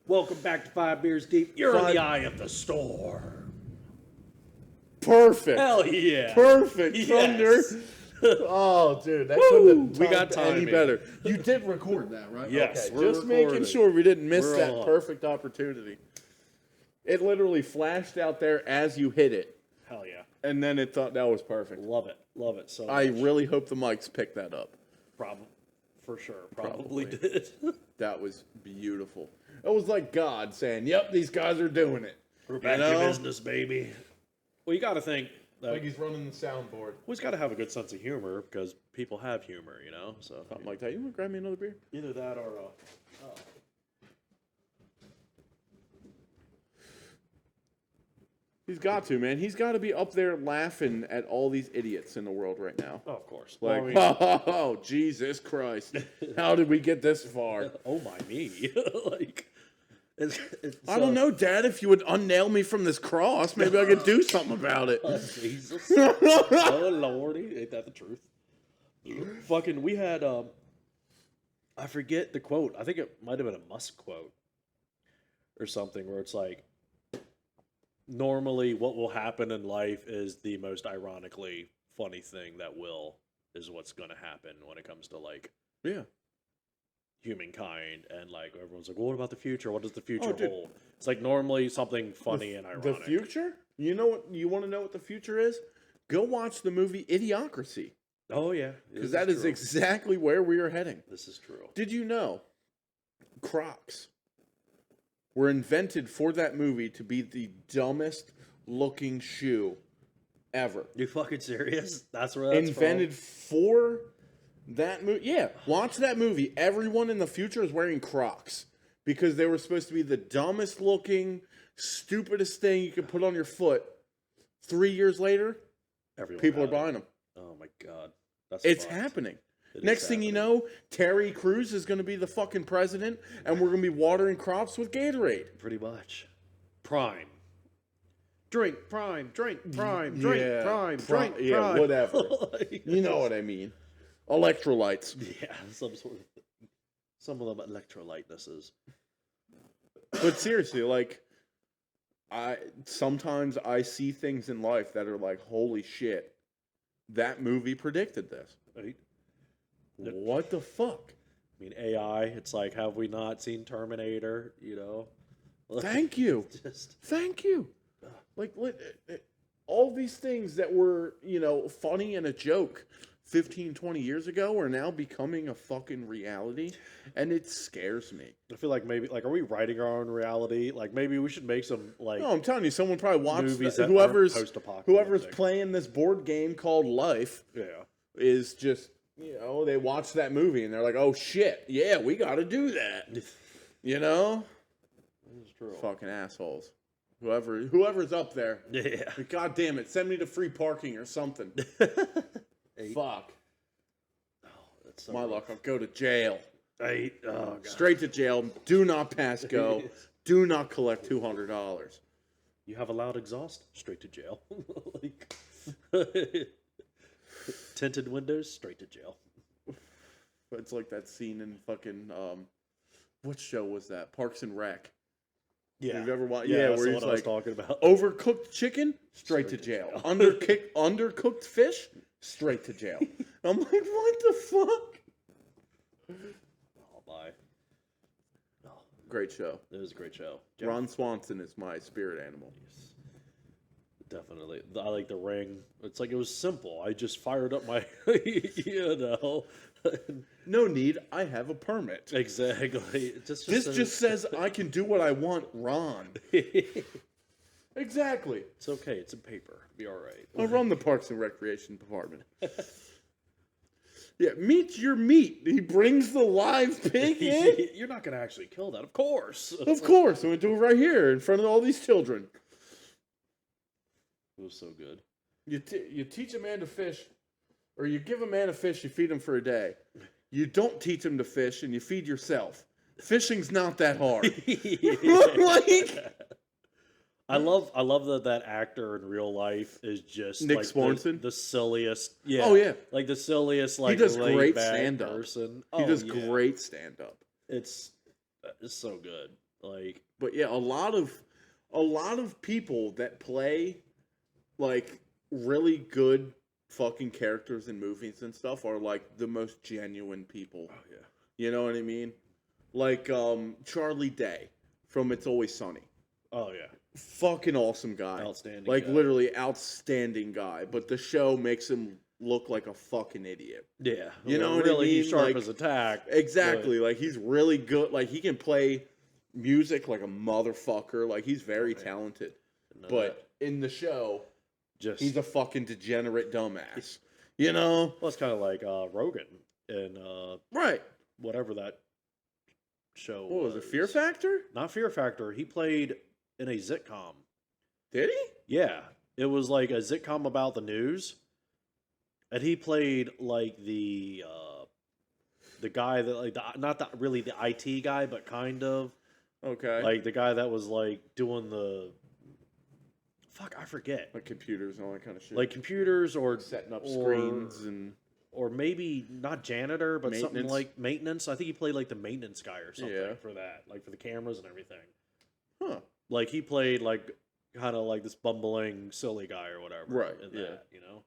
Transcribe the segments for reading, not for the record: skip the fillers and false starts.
Welcome back to Five Beers Deep. You're in Five- the eye of the storm. Perfect. Hell yeah. Perfect. Yes. Thunder. Oh, dude, that couldn't have We got timed any timing. better. You did record that, right? Yes, Okay. we're Just making recording. sure we didn't miss We're that on. perfect opportunity. It literally flashed out there as you hit it, Hell yeah. and then it thought that was perfect. Love it. Love it so I much. really hope the mics picked that up. Probably. For sure. Probably Probably. did. That was beautiful. It was like God saying, "Yep, these guys are doing it." We're back You to know? business, baby. Well, you got to think that Like he's running the soundboard. we've got to have a good sense of humor because people have humor, you know? So Something like that. You want to grab me another beer? either that or He's got to, man. He's got to be up there laughing at all these idiots in the world right now. oh, of course. Like, Well, I mean, oh, Jesus Christ. How did we get this far? oh my me. Like it's I don't know, Dad. If you would unnail me from this cross, maybe I could do something about it. Oh, Jesus. Oh, Lordy. Ain't that the truth? Fucking, we had, I forget the quote. I think it might have been a Musk quote or something where it's like, normally what will happen in life is the most ironically funny thing is what's going to happen when it comes to like Yeah. humankind. And like, everyone's like, well, what about the future? What does the future dude. hold? It's like normally something funny and ironic. The future? You know what? You want to know what the future is? Go watch the movie Idiocracy. Oh, yeah. Because that is true. exactly where we are heading. This is true. Did you know Crocs were invented for that movie to be the dumbest looking shoe ever? You fucking serious? That's where that's Invented for that movie. Yeah, watch that movie. Everyone in the future is wearing Crocs because they were supposed to be the dumbest looking, stupidest thing you could put on your foot. 3 years later, from? Everyone people are had it. buying them. Oh my god, that's It's fucked. happening. It is Next thing you happening. know, Terry Crews is going to be the fucking president, and we're going to be watering crops with Gatorade. Pretty much. Prime. Drink prime. Drink prime. Drink prime. Drink yeah, prime. whatever. Like, You know what I mean. Electrolytes. yeah, some sort of some of them electrolytenesses. But seriously, like, sometimes I see things in life that are like, holy shit, that movie predicted this. Right? What the fuck? I mean, AI. It's like, have we not seen Terminator? You know. Like, Thank you. Just Thank you. Like, all these things that were, funny and a joke 15, 20 years ago are now becoming a fucking reality, and it scares me. I feel like maybe are we writing our own reality? Like maybe we should make some like No, I'm telling you, someone probably watched movies that. that Whoever's aren't post-apocalyptic. playing this board game called Life Yeah. is just, they watch that movie and they're like, oh shit, yeah, we got to do that. You know? It's true. Fucking assholes. Whoever's up there. Yeah. God damn it, send me to free parking or something. Fuck. That's so My rough. luck, I'll go to jail. Oh god. Straight to jail. Do not pass go. Do not collect $200. You have a loud exhaust, straight to jail. Like tinted windows, straight to jail. It's like that scene in fucking what show was that? Parks and Rec. Yeah. You've ever watched? Yeah, Yeah, that's where the he's one I was like, talking about. overcooked chicken, straight to jail. Undercooked fish, straight to jail. I'm like, what the fuck? Oh my. Oh, Great show. it was a great show. Ron Swanson is my spirit animal. Definitely. I like The Ring. It's like it was simple. I just fired up my No need. I have a permit. Exactly. It This just says I can do what I want, Ron. Exactly. It's okay. It's in paper. Be all right. I run the Parks and Recreation Department. Yeah, meat your meat. He brings the live pig in. You're not going to actually kill that, of course. Of course, I'm going to do it right here in front of all these children. It was so good. You teach a man to fish, or you give a man a fish, you feed him for a day. You don't teach him to fish, and you feed yourself. Fishing's not that hard. Like, I love that actor in real life is just Nick like Swanson? the silliest. Yeah. Oh, yeah. Like the silliest. Like he does laid great back stand-up. person. He Oh, does yeah. great stand-up. It's so good. Like, But yeah, a lot of people that play like really good fucking characters in movies and stuff are like the most genuine people. oh yeah, You know what I mean? Like Charlie Day from It's Always Sunny. oh yeah, Fucking awesome guy. outstanding. Like guy. literally outstanding guy, but the show makes him look like a fucking idiot. Yeah, You know what I really, he's mean? sharp Like, as a tack. Exactly. Like he's really good. Like he can play music like a motherfucker. Like he's very talented. But in the show, just he's a fucking degenerate dumbass. You know? well, it's kind of like Rogan and Right. whatever that show. What was it? Fear Factor? Not Fear Factor. He played in a sitcom. Did he? Yeah, it was like a sitcom about the news, and he played like the guy that like not the, really the IT guy, but kind of Okay. like the guy that was like doing the fuck I forget Like computers and all that kind of shit. like computers or setting up or- screens and or maybe not janitor, but something Maintenance. like maintenance. I think he played like the maintenance guy or something Yeah. for that, like for the cameras and everything. huh. Like he played like kind of like this bumbling silly guy or whatever. Right, In yeah. that, you know.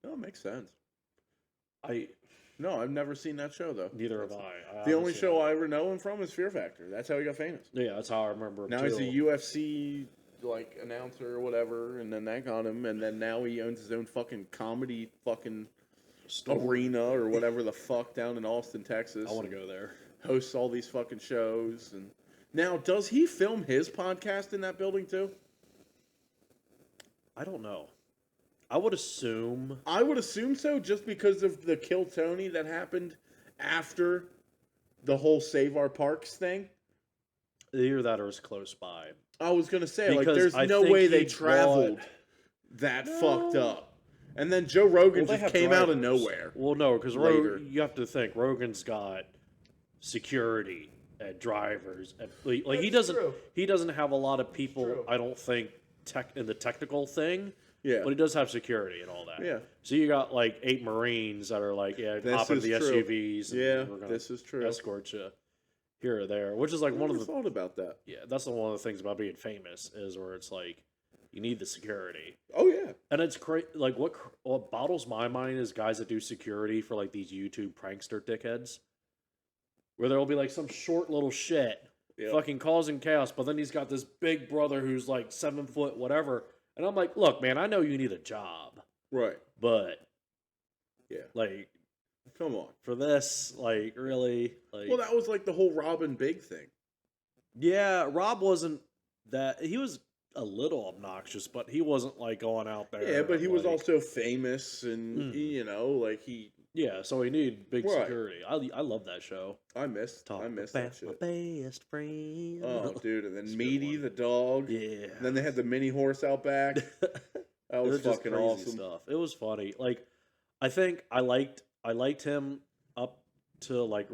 No, it makes sense. I No, I've never seen that show though. neither have That's- I. The only honestly show haven't. I ever know him from is Fear Factor. That's how he got famous. Yeah, that's how I remember him Now too. he's a UFC like announcer or whatever, and then that got him, and then now he owns his own fucking comedy fucking arena or whatever the fuck down in Austin, Texas. I want to go there. Hosts all these fucking shows, and now does he film his podcast in that building too? I don't know. I would assume. I would assume so, just because of the Kill Tony that happened after the whole Save Our Parks thing. Either that or it's close by. I was gonna say, like, Because there's I no think way they he traveled brought- that No. fucked up. And then Joe Rogan Well, they just have came out of drivers. nowhere. Well, no, because Later. you have to think Rogan's got security and drivers, and like he That's doesn't. true. He doesn't have a lot of people. true. I don't think in the technical thing. Yeah. But he does have security and all that. Yeah. So you got like 8 Marines that are like, yeah, This hop into is the true. SUVs. And Yeah, we're gonna this is true. escort you here or there, which is I like one of never the thought about that. yeah. That's one of the things about being famous is where it's like you need the security, Oh yeah. and it's like what bottles my mind is guys that do security for like these YouTube prankster dickheads, where there'll be like some short little shit Yeah. fucking causing chaos, but then he's got this big brother who's like 7 foot whatever. And I'm like, look, man, I know you need a job, Right. but Yeah. like Come on. for this, like really, like Well, that was like the whole Robin Big thing. yeah, Rob wasn't that he was a little obnoxious, but he wasn't like going out there. Yeah, but he was like- also famous, and Mhm. you know, like yeah, so he needed big Right. security. I love that show. I missed that My shit. best friend. Oh, dude, and then It's a good Meaty one. the dog. Yeah. And then they had the mini horse out back. That was It just fucking crazy awesome. stuff. It was funny. Like, I think I liked him up to like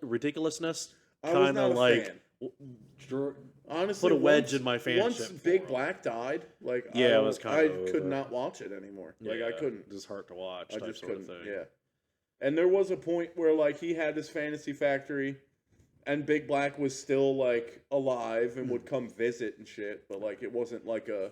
ridiculousness. I was Kind not of a like fan. dr- Honestly, put a wedge once- in my Once fanship. for Big him. Black died, like Yeah, I, it was kinda I could over. not watch it anymore. Like I Yeah, couldn't. Just hard to watch. I type just sort couldn't. Of thing. Yeah. And there was a point where like he had his fantasy factory, and Big Black was still like alive and would come visit and shit. But like it wasn't like a.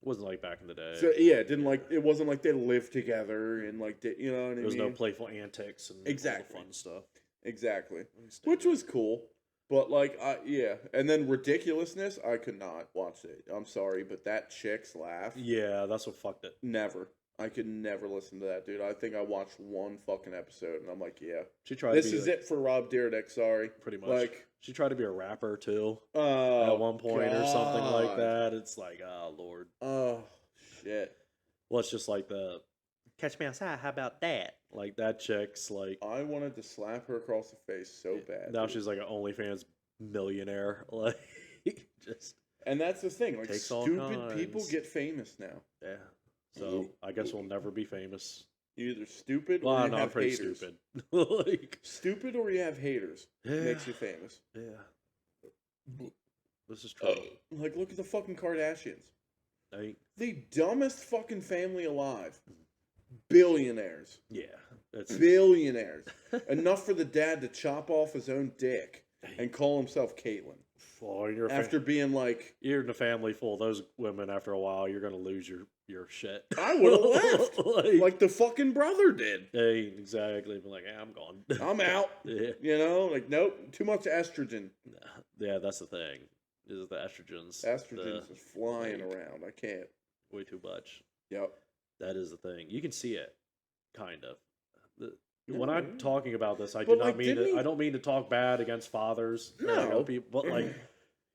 It wasn't like back in the day. So, yeah, it didn't like it wasn't like they lived together and like you know what I there was mean. no playful antics and all the Exactly. fun stuff. Exactly. Which was cool. But like yeah, and then ridiculousness, I could not watch it. I'm sorry, but that chick's laugh, Yeah, that's what fucked it. never. I could never listen to that, dude. I think I watched one fucking episode, and I'm like, yeah, She tried. this to be is like, it for Rob Dyrdek. Sorry, Pretty much. like, she tried to be a rapper too oh, at one point or something like God. that. It's like, oh lord. Oh shit! Well, it's just like the catch me outside. How about that? Like that chick's like I wanted to slap her across the face so bad. now dude. she's like an OnlyFans millionaire. Like just and that's the thing. Like Takes all stupid people kinds. get famous now. yeah. So I guess we'll never be famous. You're either stupid Well, or you no, I'm have pretty haters. stupid. Like Stupid or you have haters yeah, makes you famous. yeah. This is true. Like, look at the fucking Kardashians. I, The dumbest fucking family alive. Billionaires. yeah, it's Billionaires. Enough for the dad to chop off his own dick and call himself Caitlyn. Well, you're after being like, you're in a family full of those women. After a while, you're gonna lose your shit. I would have left, like the fucking brother did. Hey, exactly. Be like, I'm gone. I'm out. Yeah. You know, like nope, too much estrogen. Yeah, that's the thing. Is the estrogens. Estrogen's just flying around. I can't. Way too much. Yep. That is the thing. You can see it, kind of. Yeah, When I'm yeah. talking about this, I But, do not like, mean didn't to. he- I don't mean to talk bad against fathers. or, like, No. other people, but like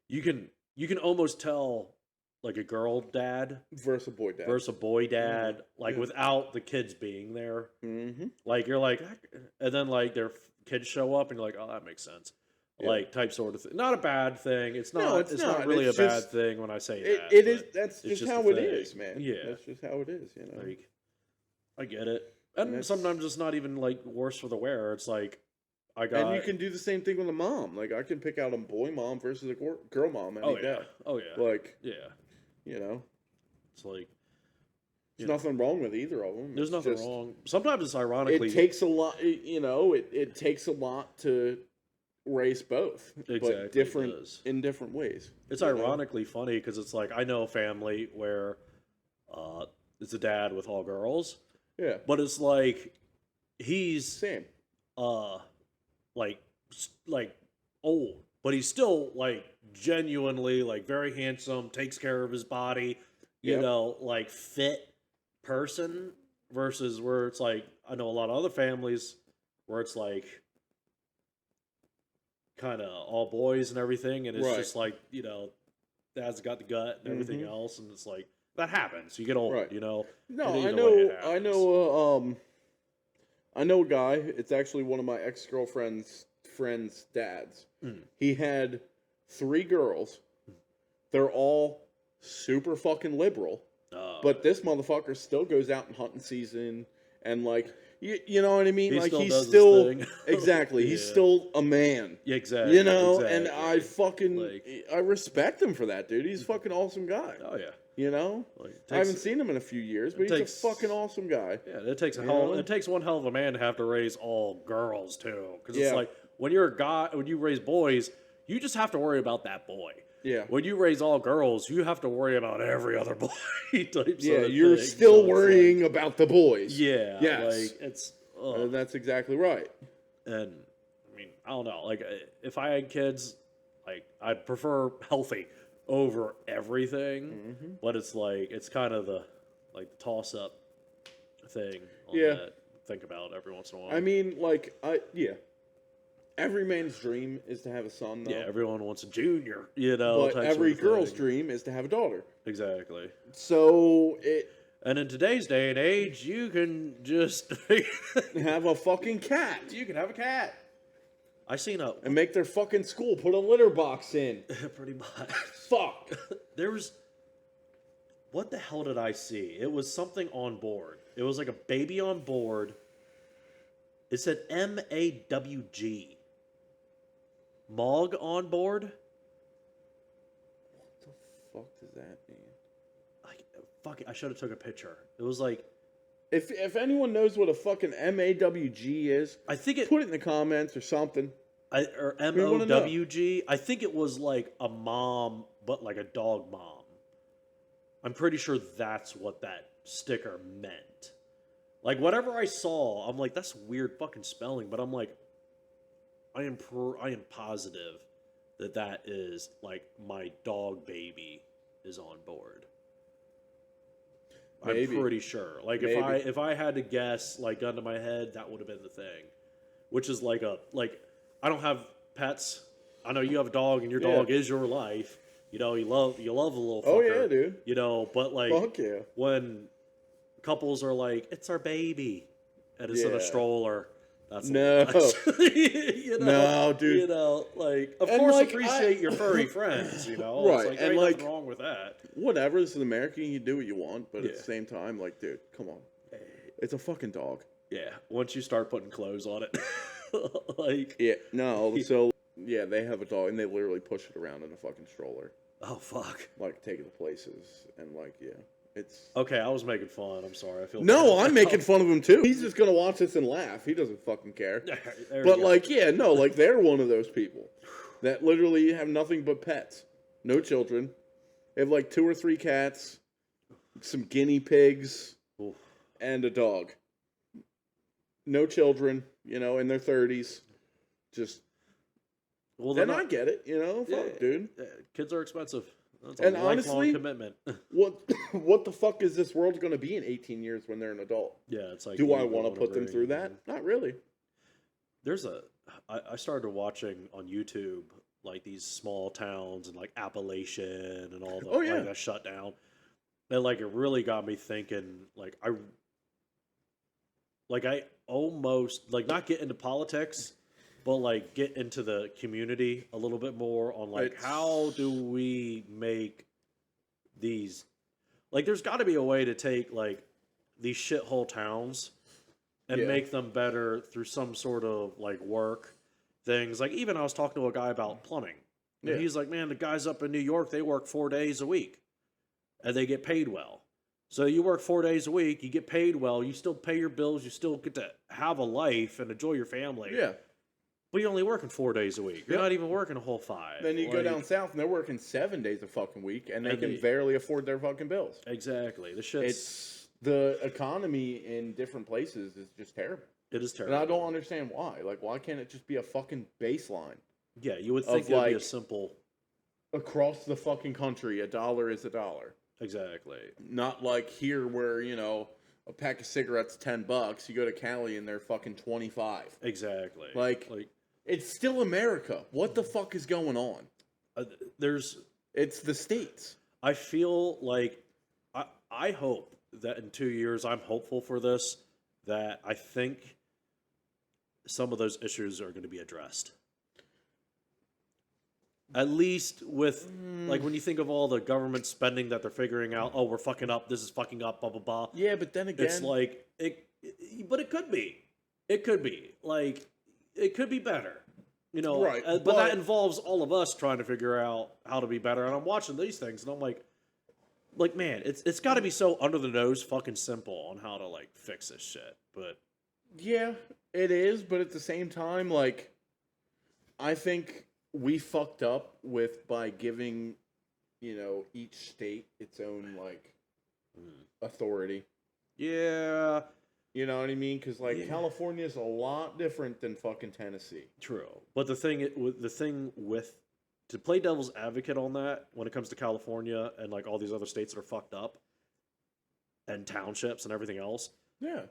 you can almost tell like a girl dad Versus a boy dad. versus a boy dad, like Yeah. without the kids being there. Mm-hmm. Like you're like, and then like their kids show up, and you're like, oh, that makes sense. Yeah. Like type sort of thing. Not a bad thing. It's not. No, it's it's not not. really It's a bad just- thing when I say It that. is. but That's it's just how the it thing. is, man. Yeah. That's just how it is. You know. Like, I get it. And it's- sometimes it's not even like worse for the wearer. It's like I got. And you can do the same thing with a mom. Like I can pick out a boy mom versus a girl mom any Oh day. yeah. Oh yeah. Like Yeah. you know, It's like there's Yeah. nothing wrong with either of them. there's It's nothing just- wrong. Sometimes it's ironically. It takes a lot. You know, it takes a lot to raise both, Exactly, but it different does. in different ways. It's you know? ironically funny because it's like I know a family where it's a dad with all girls, Yeah. but it's like he's Same. like like old, but he's still like genuinely like very handsome, takes care of his body, you Yep. know, like fit person versus where it's like I know a lot of other families where it's like kind of all boys and everything, and it's Right. just like, you know, dad's got the gut and everything Mhm. else, and it's like that happens. You get old, Right. you know. No, And I either way it know. I happens. know. I know a guy. It's actually one of my ex-girlfriend's friends' dads. Mm. He had 3 girls. They're all super fucking liberal. But this motherfucker still goes out in hunting season and like you know what I mean? He like still he's does his still thing. exactly. He's Yeah. still a man. yeah, exactly. You know, and I exactly. fucking Like- I respect him for that, dude. He's a fucking awesome guy. Oh yeah. You know? Like, it I haven't takes- seen him in a few years, but it he's takes- a fucking awesome guy. Yeah, it takes You know? it takes one hell of a man to have to raise all girls too, because Yeah. it's like when you're a guy, when you raise boys, you just have to worry about that boy. Yeah. When you raise all girls, you have to worry about every other boy type. Yeah, sort of you're thing. still So it's worrying about the boys. Like, yeah, Yes. like it's. That's exactly right. And I mean, I don't know. Like, if I had kids, like I'd prefer healthy over everything. Mm-hmm. But it's like it's kind of the toss up thing. On Yeah. that. Think about every once in a while. I mean, like, every man's dream is to have a son, though. yeah, everyone wants a junior, you know. but type every sort of girl's thing. dream is to have a daughter. Exactly. So And in today's day and age, you can just have a fucking cat you can have a cat. I seen a and make their fucking school put a litter box in. pretty much. Fuck. There was what the hell did I see? It was something on board. It was like a baby on board. It said MAWG. Mog on board. What the fuck does that mean? Fuck it, I should have took a picture. It was like If anyone knows what a fucking MAWG is, I think it put it in the comments or something. or We wanna know. MOWG. I think it was like a mom, but like a dog mom. I'm pretty sure that's what that sticker meant. Like whatever I saw, I'm like, that's weird fucking spelling, but I'm like, I am positive that is like my dog baby is on board. Maybe. I'm pretty sure. Like Maybe. if I had to guess, like gun to my head, that would have been the thing. Which is like I don't have pets. I know you have a dog, and your Yeah. dog is your life. You know, you love a little fucker. Oh, yeah, dude. You know, but like Fuck yeah. when couples are like, "It's our baby," and it's in Yeah. a stroller. That's a No. lot. You know, No, dude. You know, like of And, course like, appreciate your furry friends. You know, Right, It's like, and, ain't like- nothing wrong with that. Whatever, this is America, you can do what you want, but at Yeah. the same time, like, dude, come on. It's a fucking dog. Yeah, once you start putting clothes on it, like, Yeah, no, so, yeah, they have a dog, and they literally push it around in a fucking stroller. oh fuck. Like, take it to places, and, like, yeah, it's... Okay, I was making fun. I'm sorry. I feel No, bad. I'm making fun of him, too. He's just gonna watch this and laugh. He doesn't fucking care. There But, you go. like, yeah, no, like, they're one of those people. that literally have nothing but pets, no children. They have like 2 or 3 cats, some guinea pigs, Oof. and a dog. No children, you know, in their 30s. Just, Well, and I get it, you know, Yeah, fuck, dude. kids are expensive. That's a And lifelong honestly, commitment. What the fuck is this world going to be in 18 years when they're an adult? Yeah, it's like. Do you I don't want to wanna put them bring- through that? Not really. There's I started watching on YouTube like these small towns and like Appalachian and all the Oh, yeah. like that shut down. And like it really got me thinking. I almost like not get into politics, but like get into the community a little bit more on like It's- how do we make these like there's got to be a way to take like these shithole towns and Yeah. make them better through some sort of like work things. Like even I was talking to a guy about plumbing. And Yeah. he's like, man, the guys up in New York, they work 4 days a week and they get paid well. So you work 4 days a week, you get paid well, you still pay your bills, you still get to have a life and enjoy your family. Yeah. But you're only working 4 days a week. You're Yep. not even working a whole 5. Then you go Like, down south and they're working 7 days a fucking week and they And can they- barely afford their fucking bills. Exactly. The shit's It's the economy in different places is just terrible. it is And terrible. I don't understand why. Like, why can't it just be a fucking baseline? Yeah, you would of, think it would be a like- simple. Across the fucking country, a dollar is a dollar. Exactly. Not like here where, you know, a pack of cigarettes $10. You go to Cali and they're fucking 25. Exactly. Like- It's still America. What the fuck is going on? there's. It's the States. I feel like I hope that in 2 years I'm hopeful for this. That I think some of those issues are going to be addressed. At least with like when you think of all the government spending that they're figuring out, oh, we're fucking up, this is fucking up, blah blah blah. Yeah, but then again, It's like but it could be. It could be. Like it could be better. You know, Right, but but- that involves all of us trying to figure out how to be better. And I'm watching these things and I'm like man, it's got to be so under the nose fucking simple on how to like fix this shit. But yeah, it is, but at the same time, like, I think we fucked up by giving, you know, each state its own, like, authority. yeah, You know what I mean? Because, like, Yeah. California is a lot different than fucking Tennessee. true. But the thing with to play devil's advocate on that when it comes to California and like all these other states that are fucked up and townships and everything else, Yeah.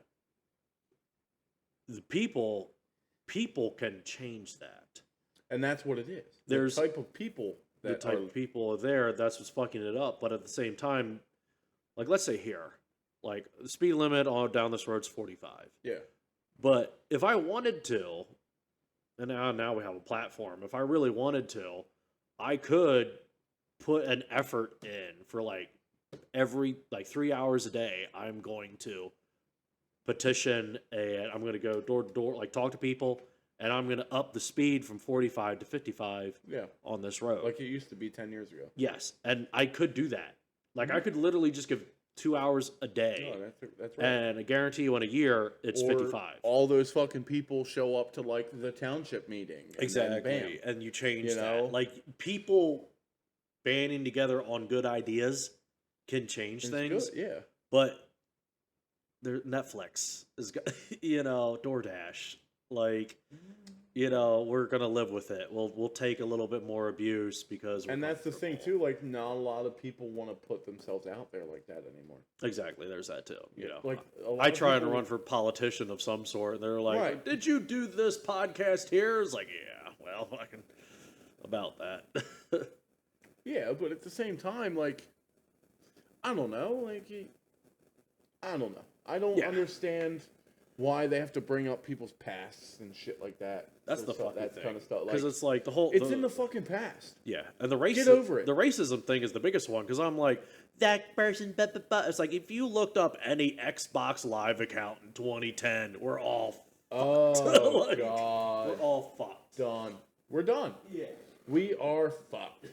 the people can change that. And that's what it is. There's the type of people The that type are... of people are there, that's what's fucking it up. But at the same time, like let's say here, like the speed limit on down this road's 45. Yeah. But if I wanted to, and now we have a platform, if I really wanted to, I could put an effort in for like every like 3 hours a day. I'm going to petition and I'm going to go door to door, like talk to people, and I'm going to up the speed from 45 to 55 Yeah. on this road. Like it used to be 10 years ago. Yes, and I could do that. Like I could literally just give 2 hours a day, No, that's right. and I guarantee you in a year it's Or 55. all those fucking people show up to, like, the township meeting. And then bam. And you change You know? that. Like people banding together on good ideas can change It's things, good, yeah. but Netflix is, DoorDash, like, we're gonna live with it. We'll take a little bit more abuse because, And that's the thing, too. Like, not a lot of people want to put themselves out there like that anymore. Exactly, there's that too. Like, a lot I of try to people- run for politician of some sort, and they're like, Right. "Did you do this podcast here?" It's like, "Yeah, well, I can about that." Yeah, but at the same time, like, I don't know. Like, I don't know. I don't Yeah. understand why they have to bring up people's pasts and shit like that. That's for the stuff- fucking that thing. kind of stuff. Because Like, it's like the whole. it's in the fucking past. Yeah, and the racism. Get over it. The racism thing is the biggest one because I'm like that person. Blah, blah, blah. It's like if you looked up any Xbox Live account in 2010, we're all Oh, Like, God. we're all fucked. Done. We're done. Yeah. We are fucked.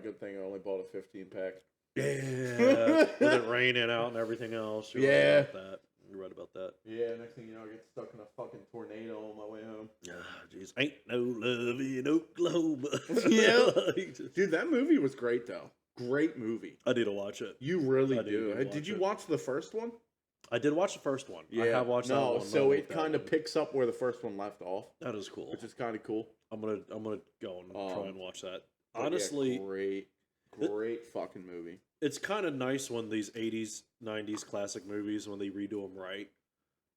Good thing I only bought a 15-pack. Yeah. With it raining out and everything else. You're Yeah. right about that. You're right about that. that. Yeah, next thing you know, I get stuck in a fucking tornado on my way home. Ah, jeez, ain't no love in Oklahoma. Yeah. Like, Dude, that movie was great, though. Great movie. I need to watch it. You really I do do. need to Did watch you it. watch the first one? I did watch the first one. I have watched that no, one. but I so like it that kind of one. picks up where the first one left off, That is cool. which is kind of cool. I'm gonna go and try and watch that. But yeah, Honestly, great fucking movie. it's kind of nice when these 80s, 90s classic movies, when they redo them right.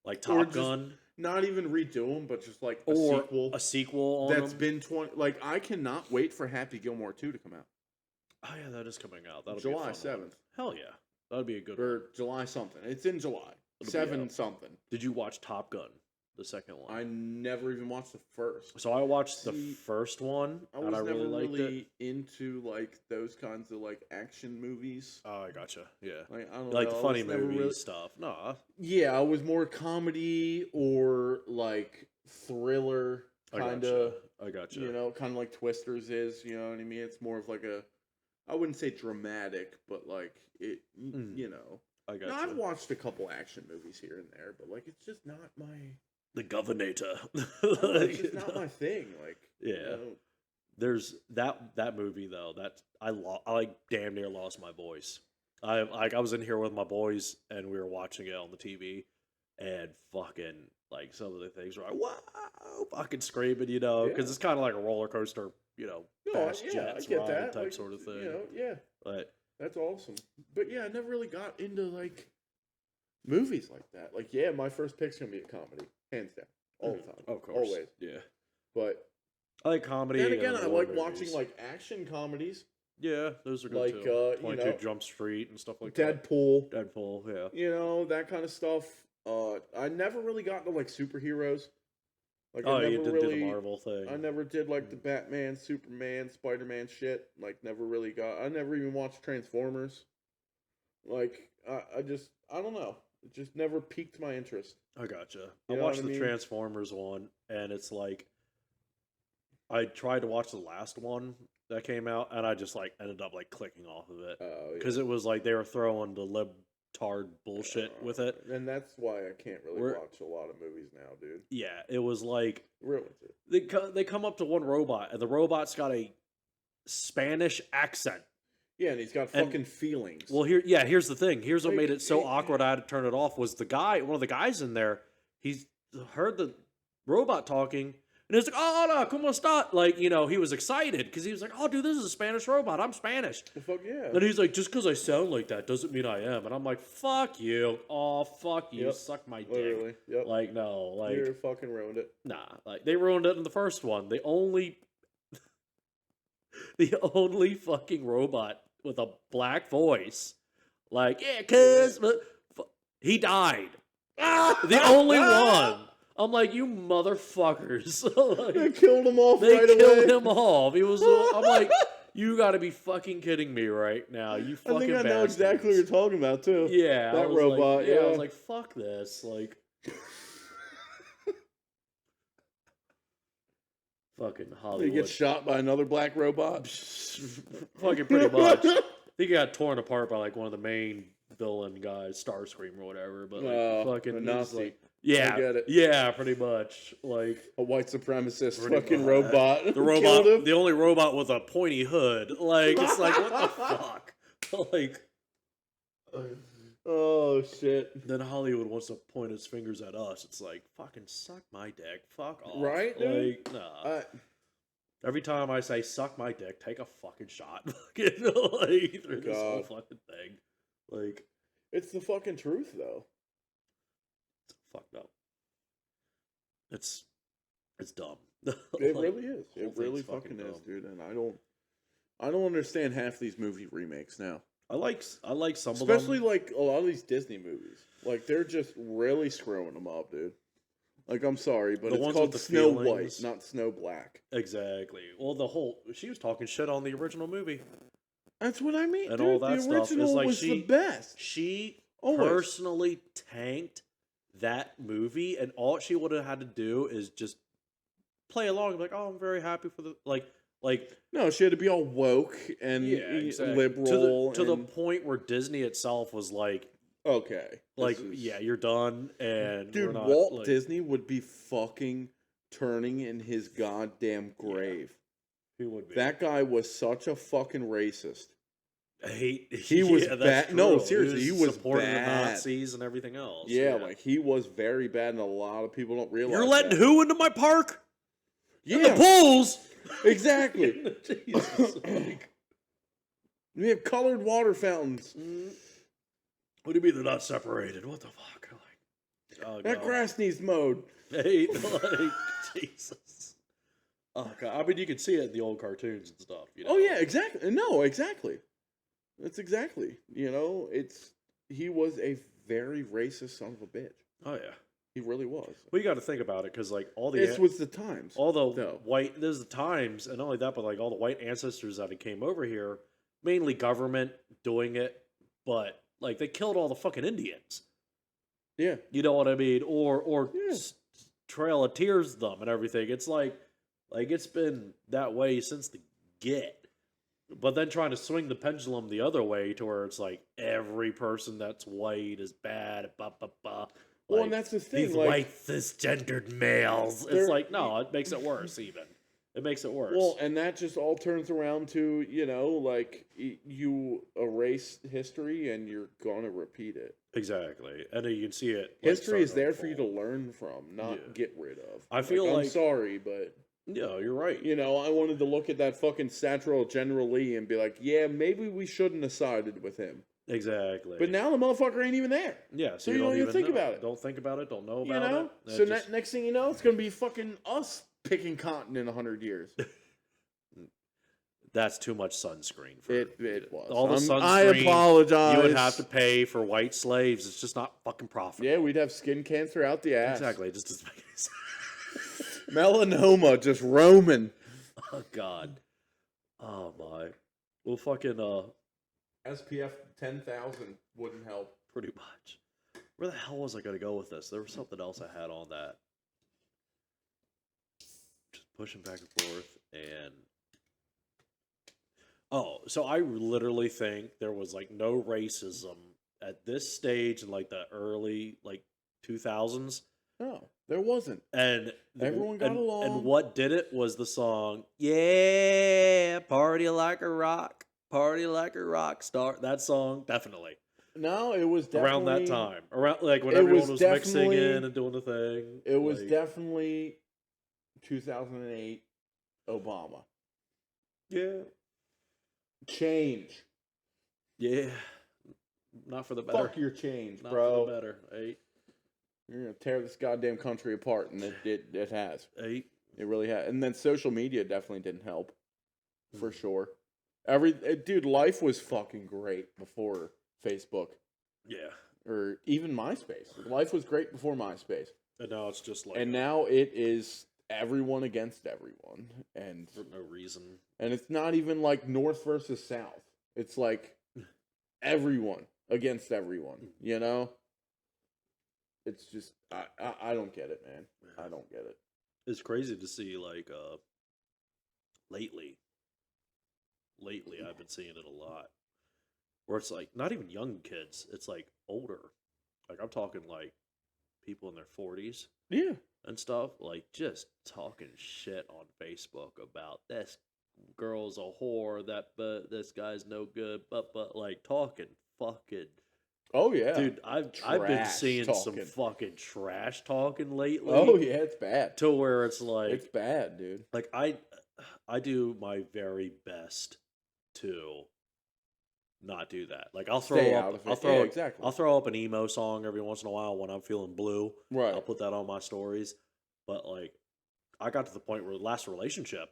Like Or Top just Gun. Not even redo them, but just like a Or sequel a sequel on that's them. been 20. Like, I cannot wait for Happy Gilmore 2 to come out. Oh, yeah, that is coming out. That'll July be a fun one. 7th. Hell yeah. That'd be a good one. Or July something. It's in July. It'll be 7 out. something. Did you watch Top Gun, the second one? I never even watched the first. So I watched the See, first one, I was and I never really liked it. into like those kinds of like action movies. Oh, I gotcha. Yeah. Like, I don't Like know. the I funny was never movie really- stuff. No, Yeah, I was more comedy or like thriller kind of. I gotcha. You know, kind of like Twisters is. You know what I mean? It's more of like a. I wouldn't say dramatic, but like it. You know. I No, gotcha. I've watched a couple action movies here and there, but like it's just not my. The Governator. It's just not my thing. Like, Yeah. you know, There's that movie though that I like damn near lost my voice. I was in here with my boys and we were watching it on the TV and fucking like some of the things were like wow, fucking screaming, you know, because Yeah. it's kind of like a roller coaster, you know, No, fast yeah, jets I get ride that. type Like, sort of thing. You know, yeah, But that's awesome. But yeah, I never really got into like movies like that. Like, yeah, my first pick's gonna be a comedy, hands down, all the time, of course, always. yeah. But I like comedy. then and again, I war like watching movies. like action comedies, yeah, those are good like, too. you 22 know, Jump Street and stuff like that. Deadpool, Deadpool, yeah. you know, that kind of stuff. I never really got into like superheroes. Like, Oh, I you never did really, the Marvel thing. I never did like the Batman, Superman, Spider-Man shit. Like, never really got. I never even watched Transformers. Like, I don't know. It just never piqued my interest. I gotcha. You I know watched what I the mean? Transformers one, and it's like I tried to watch the last one that came out, and I just like ended up like clicking off of it Oh, because it was like they were throwing the libtard bullshit with it. And that's why I can't really We're- watch a lot of movies now, dude. Yeah, it was like Ruins it. they come up to one robot, and the robot's got a Spanish accent. Yeah, and he's got And- fucking feelings. Well, here's the thing. Here's what Like, made it so it- awkward. I had to turn it off. Was one of the guys in there? He's heard the robot talking, and he's like, "Oh, no, cómo está?" Like, you know, he was excited because he was like, "Oh, dude, this is a Spanish robot. I'm Spanish." Well, fuck yeah. And he's like, "Just because I sound like that doesn't mean I am." And I'm like, "Fuck you! Oh, fuck you! Yep, Suck my dick!" Literally. Yep. Like, no, like, You fucking ruined it. nah. Like, they ruined it in the first one. The only fucking robot with a black voice, like, yeah, cuz, but he died. The only one. I'm like, you motherfuckers. They Like, killed him off they right killed away. him off. He was. I'm like, you got to be fucking kidding me right now. You I fucking. think I know exactly what you're bastards. talking about, too. Yeah, I That was like- robot, I yeah. was like, fuck this. Like, fucking He Hollywood. gets shot by another black robot. Fucking pretty much. I think he got torn apart by like one of the main villain guys, Starscream or whatever. But like, Oh, fucking, the he's Nazi. like, yeah, I get it. yeah, pretty much. Like A white supremacist Pretty fucking much. robot. the Killed robot, him. the only robot with a pointy hood. Like it's like what the fuck? Like Oh, shit. then Hollywood wants to point its fingers at us. It's like fucking suck my dick. Fuck off. Right, dude? Like nah. Every time I say "suck my dick," take a fucking shot, like through this whole God. fucking thing. Like, It's the fucking truth, though. it's fucked up. It's dumb. It Like, really is. whole It really thing's fucking fucking is, dumb. dude. And I don't understand half these movie remakes now. I like some Especially of them. like a lot of these Disney movies. Like they're just really screwing them up, dude. Like I'm sorry, but The it's ones called with the Snow feelings. White, not Snow Black. Exactly. Well, she was talking shit on the original movie. That's what I mean, And dude. all that the stuff is original like was she- the best. She Always. personally tanked that movie, and all she would have had to do is just play along, like, "Oh, I'm very happy for the like." No, she had to be all woke and Yeah, exactly. liberal. To the and- point where Disney itself was like, Okay. Like, this is- yeah, you're done, and we're Dude, not, Walt like, Disney would be fucking turning in his goddamn grave. who would be? That guy was such a fucking racist. He was that's bad- no, true. seriously, he was supporting the bad. Nazis and everything else. Yeah, like he was very bad, and a lot of people don't realize. you're letting that. who into my park? Yeah, The pools. exactly. Jesus. Like, We have colored water fountains. what do you mean they're not separated? What the fuck? Like, oh, That God. grass needs mowed. Hey, like, Jesus. Oh God! I mean, you can see it in the old cartoons and stuff. You know? Oh yeah, exactly. No, exactly. That's exactly. He was a very racist son of a bitch. Oh yeah. He really was. Well, you got to think about it because, like, all the This was the times. all the though. white there's the times, and not only that, but like all the white ancestors that came over here, mainly government doing it, but like they killed all the fucking Indians. Yeah. You know what I mean? Or Yeah. Trail of Tears them and everything. It's like it's been that way since the get. But then trying to swing the pendulum the other way to where it's like every person that's white is bad. Bah, bah, bah. Well, Like, and that's the thing. these Like, white cisgendered males. They're- It's like, no, it makes it worse even. It makes it worse. well, and that just all turns around to, like, you erase history and you're going to repeat it. exactly. And you can see it. like, History is starting there to for you to unfold. learn from, not Yeah. get rid of. I feel I'm like- sorry, but, Yeah, you're right. I wanted to look at that fucking Satchel General Lee and be like, yeah, maybe we shouldn't have sided with him. Exactly. But now the motherfucker ain't even there. yeah, so you don't even think know. about it. Don't think about it. Don't know You about know? it. So just- next thing you know, it's going to be fucking us picking cotton in 100 years. that's too much sunscreen. For It was. all the sunscreen. I apologize. You would have to pay for white slaves. It's just not fucking profitable. Yeah, we'd have skin cancer out the ass. exactly. It just doesn't make any sense. Melanoma just roaming. Oh God. Oh my. Well, fucking SPF 10,000 wouldn't help. pretty much. Where the hell was I gonna go with this? There was something else I had on that. Just pushing back and forth and. Oh, so I literally think there was like no racism at this stage in like the early like 2000s. No, there wasn't. And Everyone got and along. what did it was the song, yeah, party like a rock star. That song, definitely. No, it was definitely Around that time. Around like when It everyone was was mixing definitely- in and doing the thing. It was like, definitely 2008 Obama. yeah. Change. Yeah. Not for the better. Fuck your change, Not bro. for the better. You're gonna tear this goddamn country apart, and it has. Eight. It really has. And then social media definitely didn't help, for Mm. sure. Dude, life was fucking great before Facebook Yeah. or even MySpace. Life was great before MySpace, And now it's just like and now it is everyone against everyone, and for no reason. it's not even like North versus South. It's like everyone against everyone. You know. It's just I don't get it, man. I don't get it. It's crazy to see like lately I've been seeing it a lot where it's like not even young kids, it's like older, like I'm talking like people in their 40s Yeah. and stuff, like just talking shit on Facebook about this girl's a whore, but this guy's no good, but like talking fucking Oh yeah. dude, I've been Trash seeing some talking. fucking trash talking lately. Oh yeah, it's bad. To where it's like It's bad, dude. like I do my very best to not do that. Like I'll throw Stay up out of it. I'll throw Yeah, exactly. I'll throw up an emo song every once in a while when I'm feeling blue. Right. I'll put that on my stories. But like I got to the point where last relationship,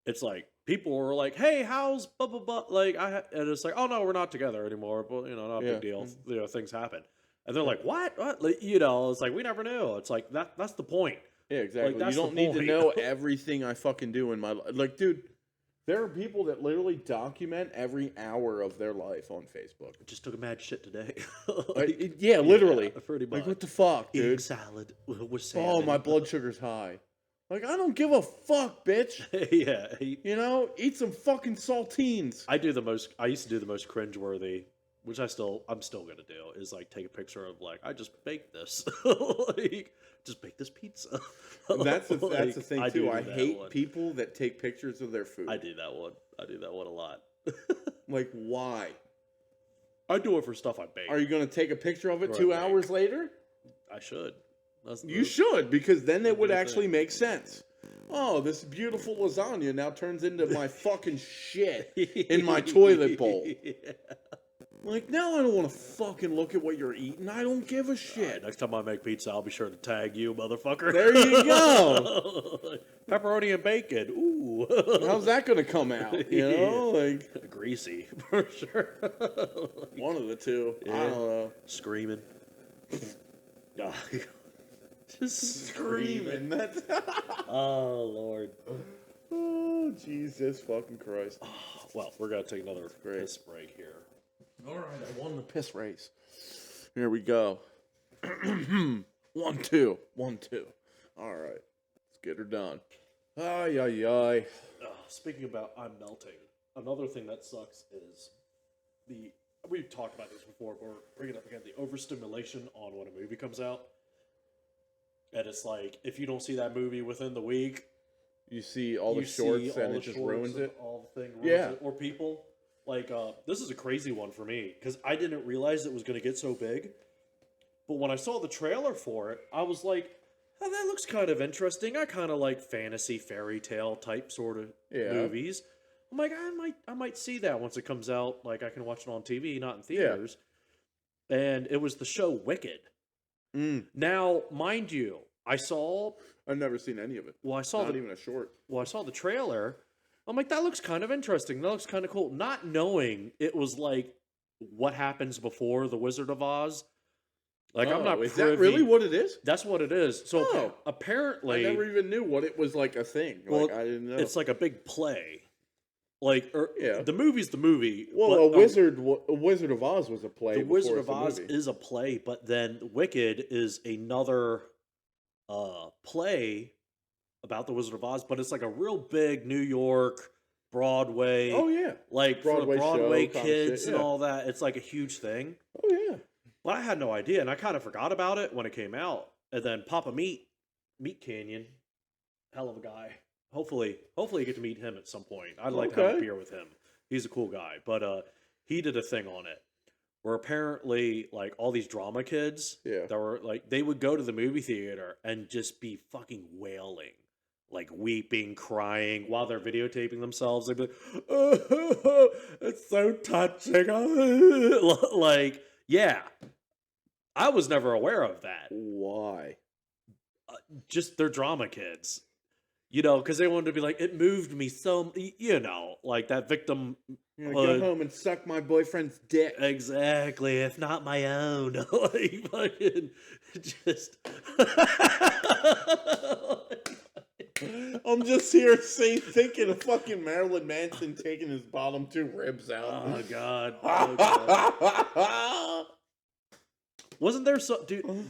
it's like people were like, "Hey, how's blah blah blah?" Like and it's like, "Oh no, we're not together anymore." But not a Yeah. big deal. Things happen. And they're like, "What? What?" Like, it's like we never knew. It's like that's the point. Yeah, exactly. You that's the don't need to point. know everything I fucking do in my life. Like, dude, there are people that literally document every hour of their life on Facebook. I just took a mad shit today. Yeah, literally. Pretty much. Like, what the fuck, Eating dude? salad with Oh, salmon. my blood sugar's high. Like, I don't give a fuck, bitch. Yeah, You know, eat some fucking saltines. I used to do the most cringeworthy which I'm still gonna do, is like take a picture of like I just baked this, like just bake this pizza. That's the Like, thing I too. do I that hate one. people that take pictures of their food. I do that one. I do that one a lot. Like, why? I do it for stuff I bake. Are you going to take a picture of it Right, 2 right. hours later? I should. You should, because then it would the actually thing. make sense. Oh, this beautiful lasagna now turns into my fucking shit in my toilet bowl. Like, now I don't want to fucking look at what you're eating. I don't give a shit. Alright, next time I make pizza, I'll be sure to tag you, motherfucker. There you go. Pepperoni and bacon. Ooh. How's that going to come out? You know, like Greasy, for sure. one of the two. I Yeah. don't know. Screaming. Ah, just Screaming. That's Oh, Lord. oh, Jesus fucking Christ. Well, we're going to take another great. piss break here. All right, I won the piss race. Here we go. 1-2. 1-2. All right. Let's get her done. Ay, ay, ay. Speaking about I'm melting, another thing that sucks is we've talked about this before, but we're bringing it up again, the overstimulation on when a movie comes out. And it's like, if you don't see that movie within the week, You see all the you shorts see and all it the just shorts ruins and it. all the thing ruins Yeah. it. Or people. Like, this is a crazy one for me, because I didn't realize it was going to get so big. But when I saw the trailer for it, I was like, oh, that looks kind of interesting. I kind of like fantasy, fairy tale type sort of Yeah. movies. I'm like, I might see that once it comes out. Like, I can watch it on TV, not in theaters. And it was the show Wicked. Mm. Now, mind you, I saw I've never seen any of it. well, I saw Not the even a short. well, I saw the trailer. I'm like, that looks kind of interesting. That looks kind of cool. Not knowing it was like what happens before the Wizard of Oz. Like, I'm not Is privy. that really what it is? That's what it is. So Oh. apparently, I never even knew what it was like a thing. Well, Like, I didn't know. it's like a big play. Like, Yeah. the movie's the movie. well, but, a Wizard of Oz was a play. the before Wizard it's of a Oz movie. is a play, but then Wicked is another play about the Wizard of Oz, but it's like a real big New York Broadway. Oh yeah. Like for Broadway the Broadway show kind of kids shit, and yeah. all that. It's like a huge thing. Oh yeah. But I had no idea, and I kind of forgot about it when it came out. And then Papa Meat Canyon, hell of a guy. Hopefully you get to meet him at some point. I'd like to have a Okay. beer with him. He's a cool guy. But he did a thing on it where apparently like all these drama kids Yeah. that were like they would go to the movie theater and just be fucking wailing. Like weeping, crying while they're videotaping themselves. They'd be like, oh, it's so touching. Like, yeah. I was never aware of that. Why? Just they're drama kids. You know, because they wanted to be like, it moved me so, you know, like that victim. You're gonna go home and suck my boyfriend's dick. Exactly, if not my own. Like, fucking, just. I'm just here thinking of fucking Marilyn Manson taking his bottom two ribs out. Oh, God. Oh, God. Wasn't there so, dude?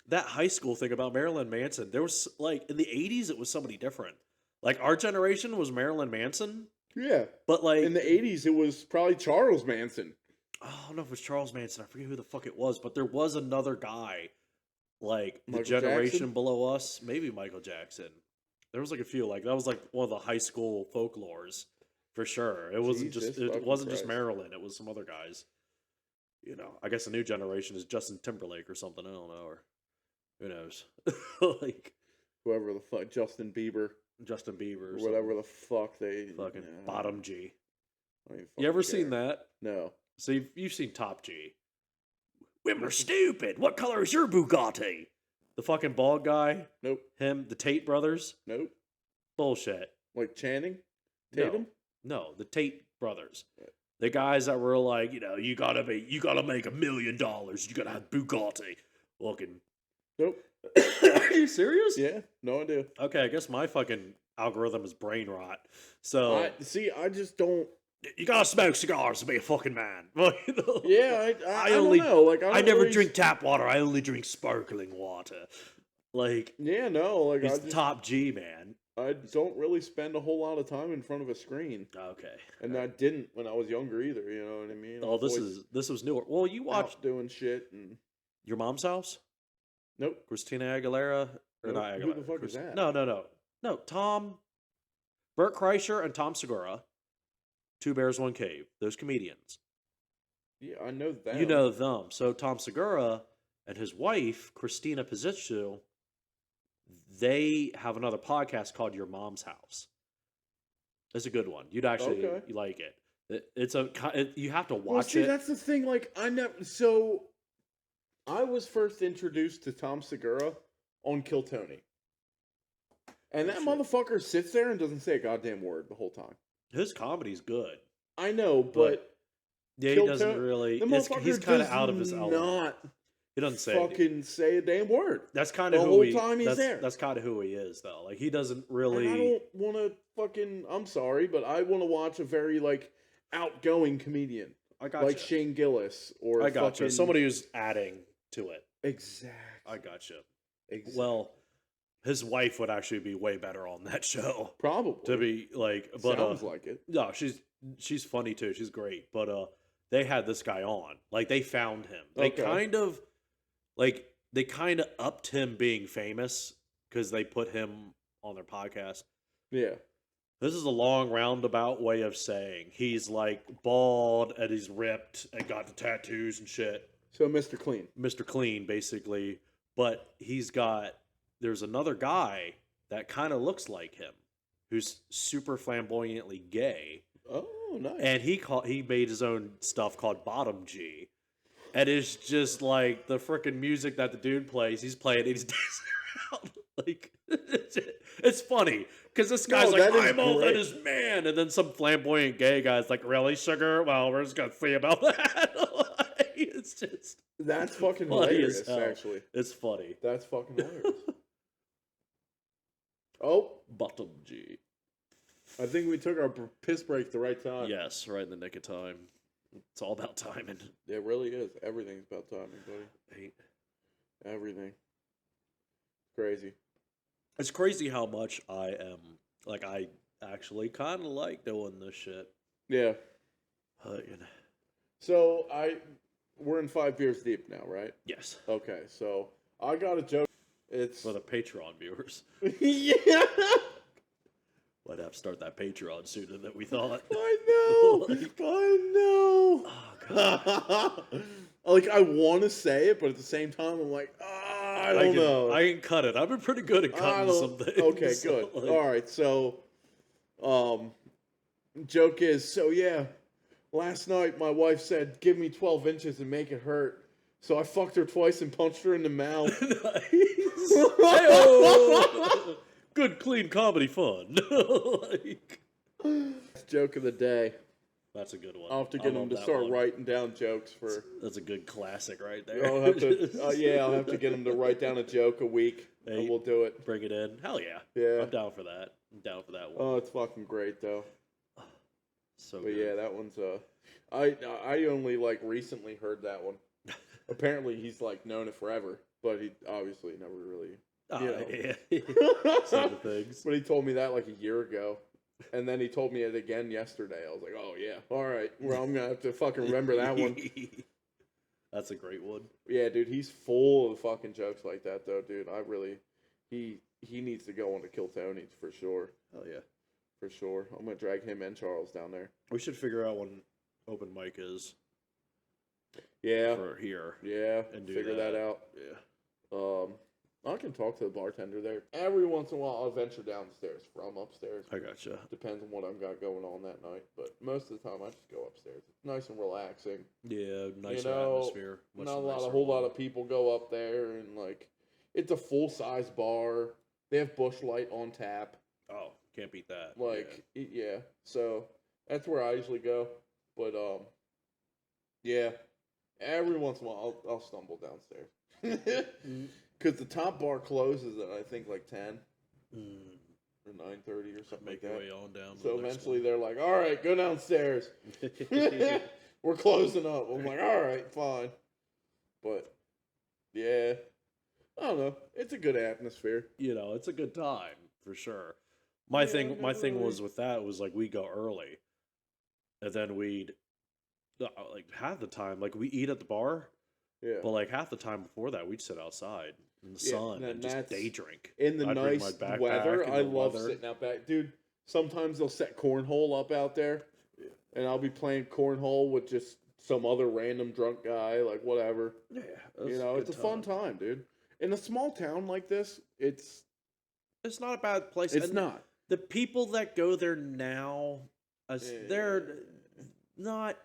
That high school thing about Marilyn Manson. There was like in the 80s, it was somebody different. Like our generation was Marilyn Manson, Yeah. but like In the 80s, it was probably Charles Manson. I don't know if it was Charles Manson. I forget who the fuck it was, but there was another guy, like the Michael generation Jackson? below us, maybe Michael Jackson. There was like a few, like that was like one of the high school folklores for sure. It wasn't Jesus it fucking wasn't just Christ. Marilyn. It was some other guys. You know, I guess the new generation is Justin Timberlake or something. I don't know, or who knows? Like Whoever the fuck, Justin Bieber, Justin Bieber, or whatever the fuck they. fucking yeah, Bottom G. I don't even You ever fucking seen care. that? No. So you've seen Top G. Women are stupid. What color is your Bugatti? The fucking bald guy, Nope. him, the Tate brothers. Nope. Bullshit. Like Channing No. Tatum. No, the Tate brothers. Right. The guys that were like, you know, you gotta make $1 million. You gotta have Bugatti. Fucking. Nope. Are you serious? Yeah. No idea. Okay, I guess my fucking algorithm is brain rot. So I just don't. you gotta smoke cigars to be a fucking man. Yeah, I only- don't know. Like I don't never really- drink tap water. I only drink sparkling water. Like Yeah, no. Like he's I the just, top G man. I don't really spend a whole lot of time in front of a screen, Okay. and I didn't when I was younger either. You know what I mean? I Oh, was always this was newer. Well, you watched out doing shit and Your Mom's House? nope, Christina Aguilera? Or nope. not Who the Aguilera? fuck is that? No, no, no. No, Bert Kreischer and Tom Segura. Two Bears, One Cave. Those comedians. Yeah, I know that. You know them. So Tom Segura and his wife, Christina Pizzicu, they have another podcast called Your Mom's House. It's a good one. You'd actually Okay. you like it. You have to watch Well, see, it. that's the thing. Like, I never. So, I was first introduced to Tom Segura on Kill Tony, and that Shit. motherfucker sits there and doesn't say a goddamn word the whole time. His comedy's good. I know, but Yeah, Kill he doesn't Tony- really. the He's motherfucker kind of does out of his element. not He doesn't say anything. fucking say a damn word. That's kind the of who whole he. time he's that's, there. That's kind of who he is, though. Like he doesn't And really. I don't want to fucking. I'm sorry, but I want to watch a very like outgoing comedian I got like Shane Gillis or I got fucking you. Somebody who's adding to it. Exactly. I got you. Exactly. Well, his wife would actually be way better on that show. probably To be like, but sounds like it. no, she's funny too. She's great. But they had this guy on. Like they found him. They Okay. kind of upped him being famous because they put him on their podcast. Yeah. This is a long roundabout way of saying he's like bald and he's ripped and got the tattoos and shit. So Mr. Clean. Mr. Clean, basically. But there's another guy that kind of looks like him who's super flamboyantly gay. Oh, nice. And he made his own stuff called Bottom G. And it's just like the freaking music that the dude plays. He's playing and he's dancing around. Like, it's funny. Because this guy's No, like, that is I'm all that great. is man. And then some flamboyant gay guy's like, really, sugar? Well, we're just going to see about that. Like, it's just, That's fucking funny as hilarious, hell. actually. it's funny. That's fucking hilarious. Oh, Bottom G. I think we took our piss break the right time. Yes, right in the nick of time. It's all about timing. It really is. Everything's about timing, buddy. Hey, Everything. Crazy. it's crazy how much I actually kind of like doing this shit. Yeah. You know. So we're in 5 beers deep now, right? Yes, Okay, so I got a joke. It's for the Patreon viewers. yeah. Might have to start that Patreon sooner than we thought. I know. I know. Oh, God. Like I want to say it, but at the same time, I'm like, I don't know. I can cut it. I've been pretty good at I cutting don't- some things. Okay, so, good. like- All right, so, joke is, so yeah, last night my wife said, "Give me 12 inches and make it hurt." So I fucked her twice and punched her in the mouth. Nice. Hey-oh. Good, clean comedy fun. Like, Joke of the day. that's a good one. I'll have to I get love him to that start one. writing down jokes for. That's a good classic right there. I'll have to. I'll have to get him to write down a joke a week, Hey. and we'll do it. Bring it in. Hell yeah. Yeah. I'm down for that. I'm down for that one. Oh, it's fucking great though. So But good. yeah, that one's I only like recently heard that one. Apparently, he's like known it forever, but he obviously never really. Yeah. Side of things. But he told me that like a year ago, and then he told me it again yesterday. I was like, oh yeah, all right. Well, I'm gonna have to fucking remember that one. That's a great one. Yeah, dude, he's full of fucking jokes like that though, dude. He needs to go on to Kill Tony for sure, Hell yeah. for sure. I'm gonna drag him and Charles down there. We should figure out when open mic is Yeah, for here. yeah, And do figure that that. out. Yeah. I can talk to the bartender there. Every once in a while, I'll venture downstairs from upstairs. I gotcha. Depends on what I've got going on that night. But most of the time, I just go upstairs. It's nice and relaxing. Yeah, nicer know, atmosphere. Much Not a nicer whole lot one. of people go up there, and like, it's a full size bar. They have Busch Light on tap. Oh, can't beat that. Like, yeah. So that's where I usually go. But yeah. Every once in a while, I'll stumble downstairs. Because the top bar closes at, I think, like 10 Mm, or 9:30 or something make like your that. way on down. to So the next eventually they're like, all right, go downstairs. one. We're closing up. I'm like, all right, fine. But, yeah. I don't know. It's a good atmosphere. You know, it's a good time for sure. My Yeah, thing really. was with that was like we go early, and then we'd like half the time like we eat at the bar, Yeah. but like half the time before that we'd sit outside in the Yeah, sun and and just that's day drink. in the I'd bring my nice weather. backpack in I the love weather. sitting out back, dude. Sometimes they'll set cornhole up out there, and I'll be playing cornhole with just some other random drunk guy, like whatever. Yeah, You that's a know, it's good a fun time. time, dude. In a small town like this, It's not a bad place, it's and not. the people that go there now, as they're Eh, not.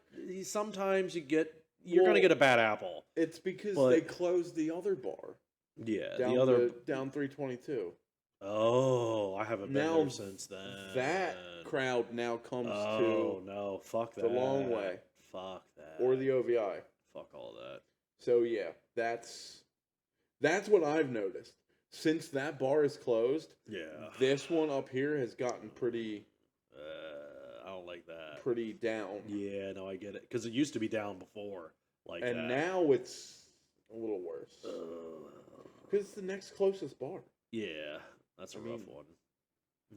Sometimes you're gonna well, get a bad apple, it's because they but closed the other bar yeah, the down other. the down 322. Oh, I haven't been there Now since that then. crowd now comes to Oh no, fuck the long that. way Fuck or that. the OVI. Fuck all that. So yeah, that's what I've noticed. Since that bar is closed, Yeah. this one up here has gotten I don't like that. pretty down. Yeah, no, I get it. Because it used to be down before, like And that. now it's a little worse. Because it's the next closest bar. Yeah, that's a I rough mean, one.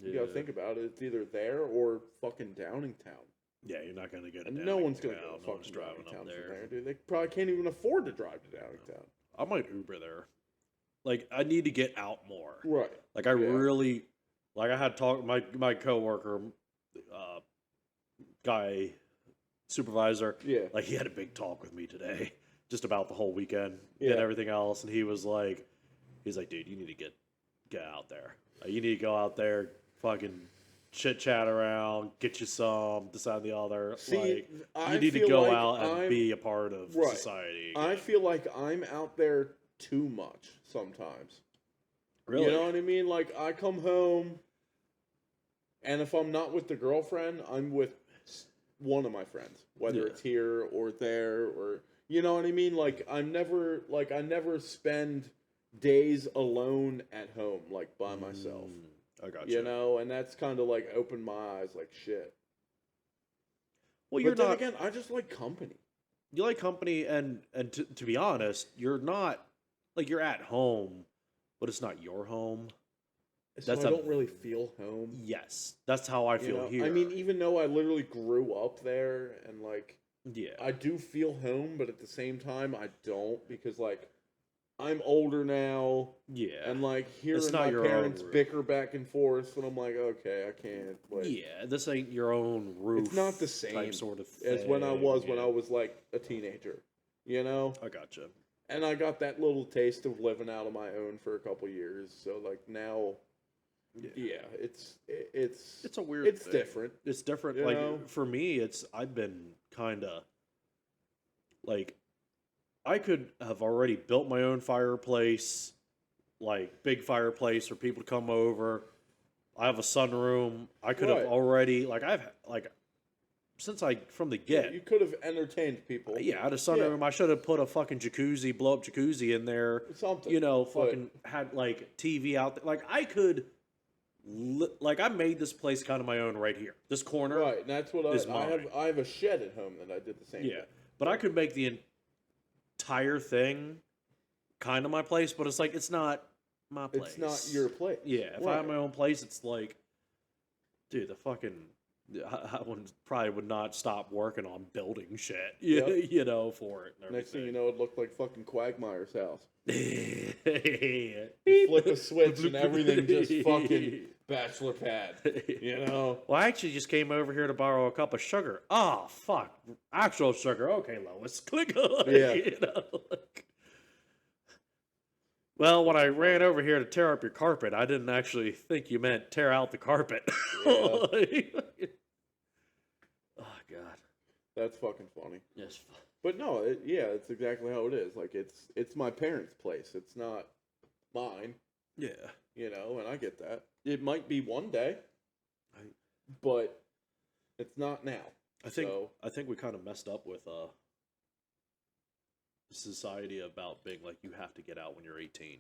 You gotta think about it. It's either there or fucking Downingtown. Yeah, you're not gonna get it And down. no one's gonna No go to one's fucking driving Downingtown up from there. there, dude. They probably can't even afford to drive to Downingtown. I might Uber there. Like, I need to get out more. Right. Like, I Yeah. really, like, I had talk my coworker, guy, supervisor. Yeah. Like, he had a big talk with me today, just about the whole weekend Yeah. and everything else. And he's like, dude, you need to get out there. Like, you need to go out there, fucking chit chat around, get you some, this that, and the other. See, like, I you need to feel go like out and I'm- be a part of Right. society. I feel like I'm out there too much sometimes. Really? You know what I mean? Like, I come home, and if I'm not with the girlfriend, I'm with one of my friends, whether Yeah. it's here or there, or you know what I mean. Like, I never spend days alone at home, like by myself. I got You know, and that's kind of like opened my eyes, like shit. Well, But you're then not. again, I just like company. You like company, and to be honest, you're not like you're at home, but it's not your home. So That's I a don't really feel home. yes. That's how I You feel know, here. I mean, even though I literally grew up there, and like yeah, I do feel home, but at the same time, I don't because like I'm older now, yeah, and like It's hearing not my your own parents roof. bicker back and forth, and I'm like, okay, I can't. Like, yeah. This ain't your own roof. it's not the same type sort of as when I thing, was when yeah. I was like a teenager, you know. I gotcha. And I got that little taste of living out on my own for a couple years, so like now, yeah, it's It's a weird. it's thing. different. It's different. You Like know? for me, I've been kind of like I could have already built my own fireplace, like big fireplace for people to come over. I have a sunroom. I could Right. have already since I from the get. You could have entertained people. Yeah, I had a sunroom. I should have put a fucking jacuzzi, blow up jacuzzi in there. Something. You know, but- fucking had like TV out there. Like I could, like I made this place kind of my own right here. This corner, Right, and that's what is I have. mine. I have a shed at home that I did the same. Yeah, thing. but I could make the entire thing kind of my place. But it's like it's not my place. It's not your place. Yeah, if I had my own place, it's like, dude, the fucking. I probably would not stop working on building shit, Yep. you know, for it. And Next thing you everything. know, it looked like fucking Quagmire's house. Flip Flip a switch and everything just fucking bachelor pad. You know? Well, I actually just came over here to borrow a cup of sugar. Oh, fuck. Actual sugar. Okay, Lois. Click on Yeah. You know, like. Well, when I ran over here to tear up your carpet, I didn't actually think you meant tear out the carpet. Yeah. Oh, God. That's fucking funny. Yes. But no, yeah, it's exactly how it is. Like it's my parents' place. It's not mine. Yeah. You know, and I get that. It might be one day, I- but it's not now. I think So- I think we kind of messed up with society about being like you have to get out when you're 18.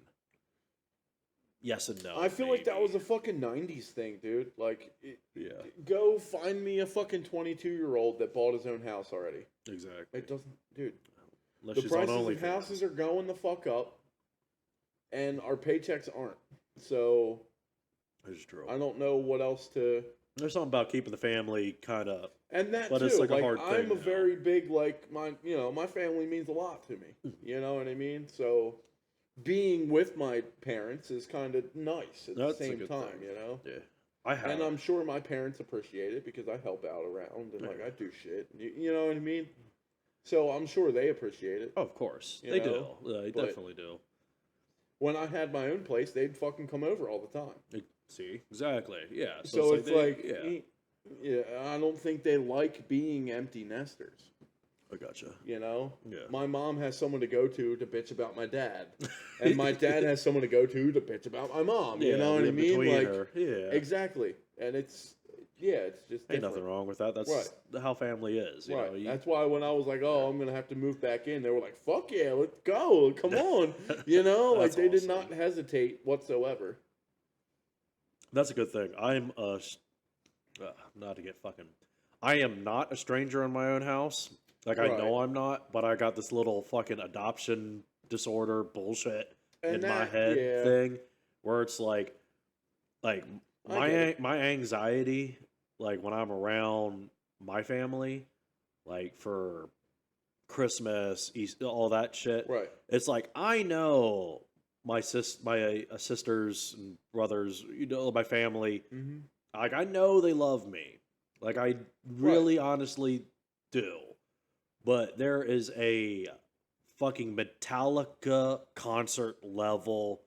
Yes and no. I feel like that maybe. was a fucking 90s thing, dude. Like, Yeah. go find me a fucking 22-year-old that bought his own house already. Exactly. It doesn't, dude. Unless The she's on prices of OnlyFans. houses are going the fuck up, and our paychecks aren't. So, It's true. I don't know what else to. There's something about keeping the family kind of. And that But too, it's like a like hard I'm thing a now. very big my family means a lot to me. You know what I mean? So being with my parents is kind of nice at That's the a same good time, thing. you know. Yeah, I have. And I'm sure my parents appreciate it because I help out around and like Yeah. I do shit. You know what I mean? So I'm sure they appreciate it. Oh, of course, You they know, do. They but- definitely do. When I had my own place, they'd fucking come over all the time. See, exactly. Yeah. So it's like, yeah, yeah, I don't think they like being empty nesters. I gotcha. You know, Yeah. my mom has someone to go to bitch about my dad, and my dad has someone to go to bitch about my mom. You know what I mean? Between Like her. Yeah. exactly, and it's just Ain't different. nothing wrong with that. That's Right. how family is. You Right. know, That's why when I was like, "Oh, I'm gonna have to move back in," they were like, "Fuck yeah, let's go! Come on!" You know, like That's they did awesome. not hesitate whatsoever. that's a good thing. I'm not to get fucking. I am not a stranger in my own house. Like I know Right. I'm not, but I got this little fucking adoption disorder bullshit And in my that- head yeah. thing, where it's like I my get it. my anxiety, like when I'm around my family, like for Christmas, Easter, all that shit. Right. It's like I know my sisters and brothers, you know, my family. Mm-hmm. Like I know they love me. Like I really honestly do. But there is a fucking Metallica concert level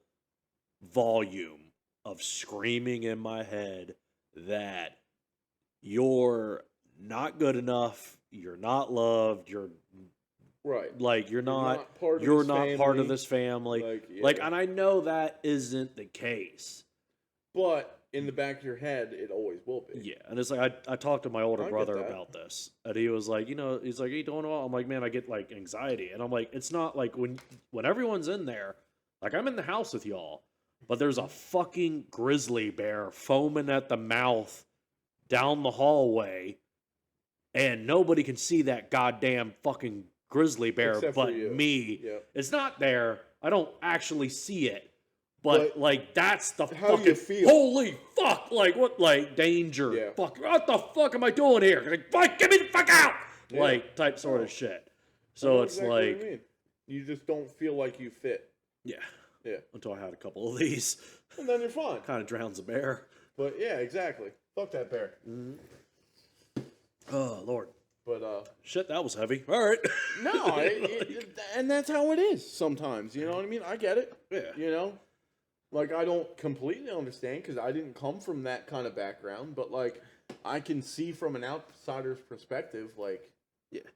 volume of screaming in my head that you're not good enough, you're not loved, you're Right. like you're not part of you're this not part of family. this family. Like, And I know that isn't the case. but in the back of your head, it always will be. Yeah, and it's like I talked to my older I get brother that. about this, and he was like, he's like, "Are you doing well?" I'm like, "Man, I get like anxiety," and I'm like, "It's not like when everyone's in there, like I'm in the house with y'all, but there's a fucking grizzly bear foaming at the mouth down the hallway, and nobody can see that goddamn fucking grizzly bear Except for but you. me. Yeah. It's not there. I don't actually see it." But, But like that's the how do fucking you feel? holy fuck! Like what? Like danger? Yeah. Fuck! What the fuck am I doing here? Like, fuck! Get me the fuck out! Yeah. Like type sort Oh. of shit. I So know it's exactly what like you mean. You just don't feel like you fit. yeah. Yeah. Until I had a couple of these, And then you're fine. kind of drowns a bear. But yeah, exactly. Fuck that bear. Oh Lord, But shit! That was heavy. All right. no, and that's how it is sometimes. You know what I mean? I get it. Yeah. You know, like I don't completely understand because I didn't come from that kind of background, but like I can see from an outsider's perspective, like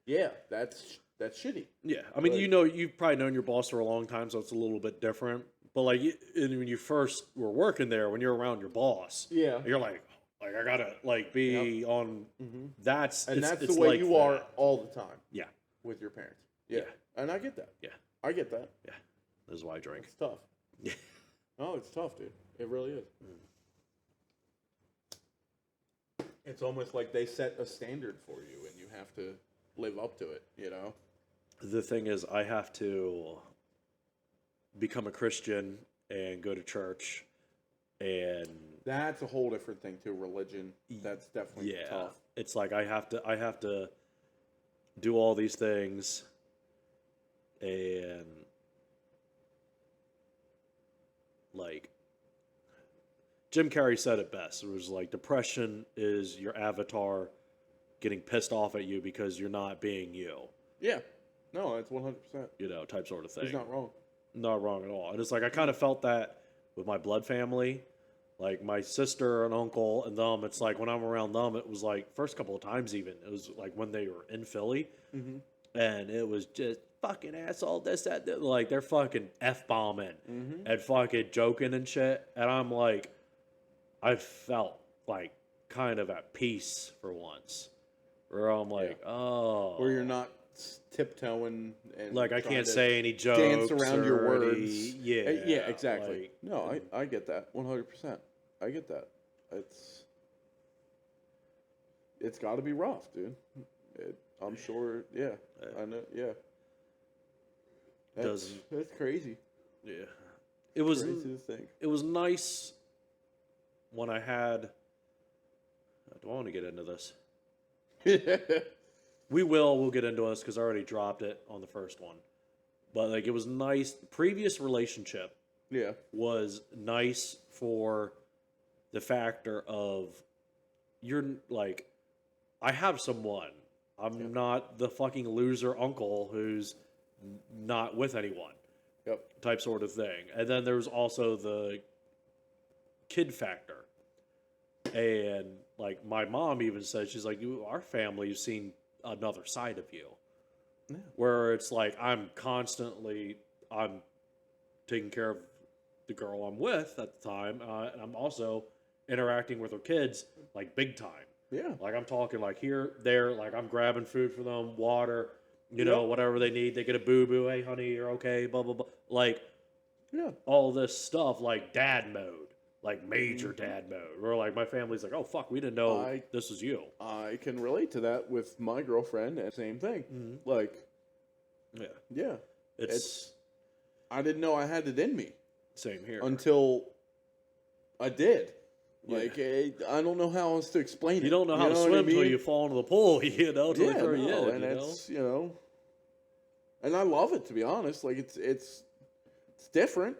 yeah, that's shitty. Yeah, I mean, Like- you've probably known your boss for a long time, so it's a little bit different. But like, and when you first were working there, when you're around your boss, Yeah, you're like I gotta like be on. hmm That's and it's- that's it's the way like you are that. all the time. Yeah. with your parents. Yeah, Yeah. and I get that. Yeah. I get that. This is why I drink. It's tough. Yeah. Oh, it's tough, dude. It really is. It's almost like they set a standard for you, and you have to live up to it. You know. The thing is, I have to become a Christian and go to church, and That's a whole different thing too. Religion. That's definitely yeah, tough. it's like I have to do all these things, and like Jim Carrey said it best. It was like depression is your avatar getting pissed off at you because you're not being you, Yeah. No, that's 100%. type sort of thing. He's not wrong. Not wrong at all. And it's like I kind of felt that with my blood family, like my sister and uncle and them. It's like when I'm around them, it was like first couple of times even. It was like when they were in Philly, Mm-hmm. and it was just fucking asshole this that, like they're fucking f bombing Mm-hmm. and fucking joking and shit. And I'm like, I felt like kind of at peace for once, where I'm like, oh, Where you're not tiptoeing and like I trying can't to say any jokes, dance around your or words. any- yeah, Yeah, exactly. like- No, I get that 100%. I get that. It's got to be rough, dude. I'm sure. Yeah, I know. Yeah. Does- That's crazy. yeah. It was Crazy to think. it was nice when I had. Do I want to get into this? We'll get into this because I already dropped it on the first one. But like it was nice. Previous relationship Yeah. was nice for the factor of you're like I have someone. I'm not the fucking loser uncle who's not with anyone. Yep. Type sort of thing. And then there's also the kid factor. And like my mom even said, she's like, our family's seen another side of you. Yeah. Where it's like I'm taking care of the girl I'm with at the time, and I'm also interacting with her kids like big time. Yeah. Like I'm talking like here, there, like I'm grabbing food for them, water, you know, whatever they need. They get a boo boo, hey honey, you're okay, blah blah blah. Like all this stuff, like dad mode, like major dad mode. Where like my family's like, oh fuck, we didn't know this was you. I can relate to that with my girlfriend, and same thing. Mm-hmm. Like, yeah, it's I didn't know I had it in me. Same here. Until I did. Like, I don't know how else to explain it. You don't know how to swim until you fall into the pool, you know, till they throw you in, and it's, you know, and I love it, to be honest. Like, it's different,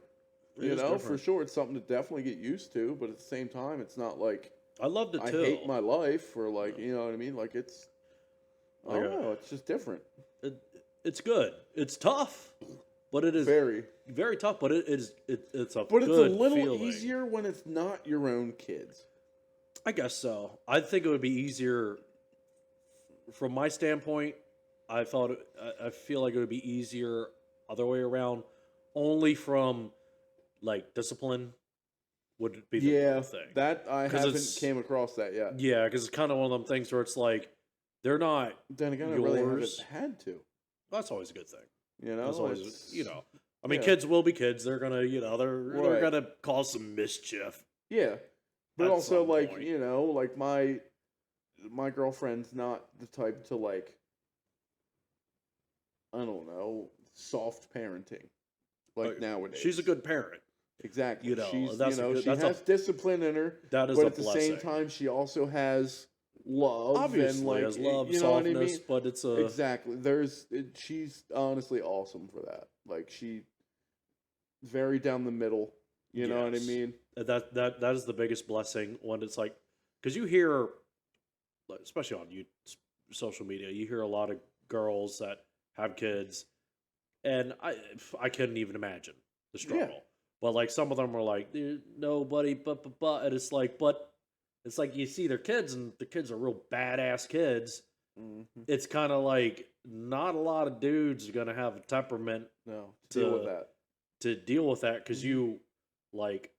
you know, for sure. It's something to definitely get used to, but at the same time, it's not like I loved it too. I hate my life, or like, you know what I mean? Like, it's, I don't know, it's just different. It's good. It's tough, but it is very tough. But it's a but good it's a little feeling. easier when it's not your own kids. I guess so. I think it would be easier from my standpoint. I feel like it would be easier other way around. Only from like discipline would be the thing. That I haven't came across that yet. Yeah, because it's kind of one of them things where it's like they're not. Then again, I really haven't had to. That's always a good thing. You know, that's always, you know. I mean, kids will be kids. They're gonna, you know, they're gonna cause some mischief. Yeah, but also like point. You know, like my girlfriend's not the type to like, I don't know, soft parenting like nowadays. She's a good parent. Exactly. You know, she has discipline in her. That is but a at the blessing. same time, she also has love. Obviously, and like, has love, you know softness, what I mean? but it's a exactly. She's honestly awesome for that. Like she, very down the middle. You know what I mean? That is the biggest blessing when it's like, because you hear, especially on social media, you hear a lot of girls that have kids, and I couldn't even imagine the struggle. Yeah. But like some of them are like, nobody, but, and it's like, but it's like you see their kids, and the kids are real badass kids. Mm-hmm. It's kind of like not a lot of dudes are gonna have a temperament to deal with that. To deal with that, because you like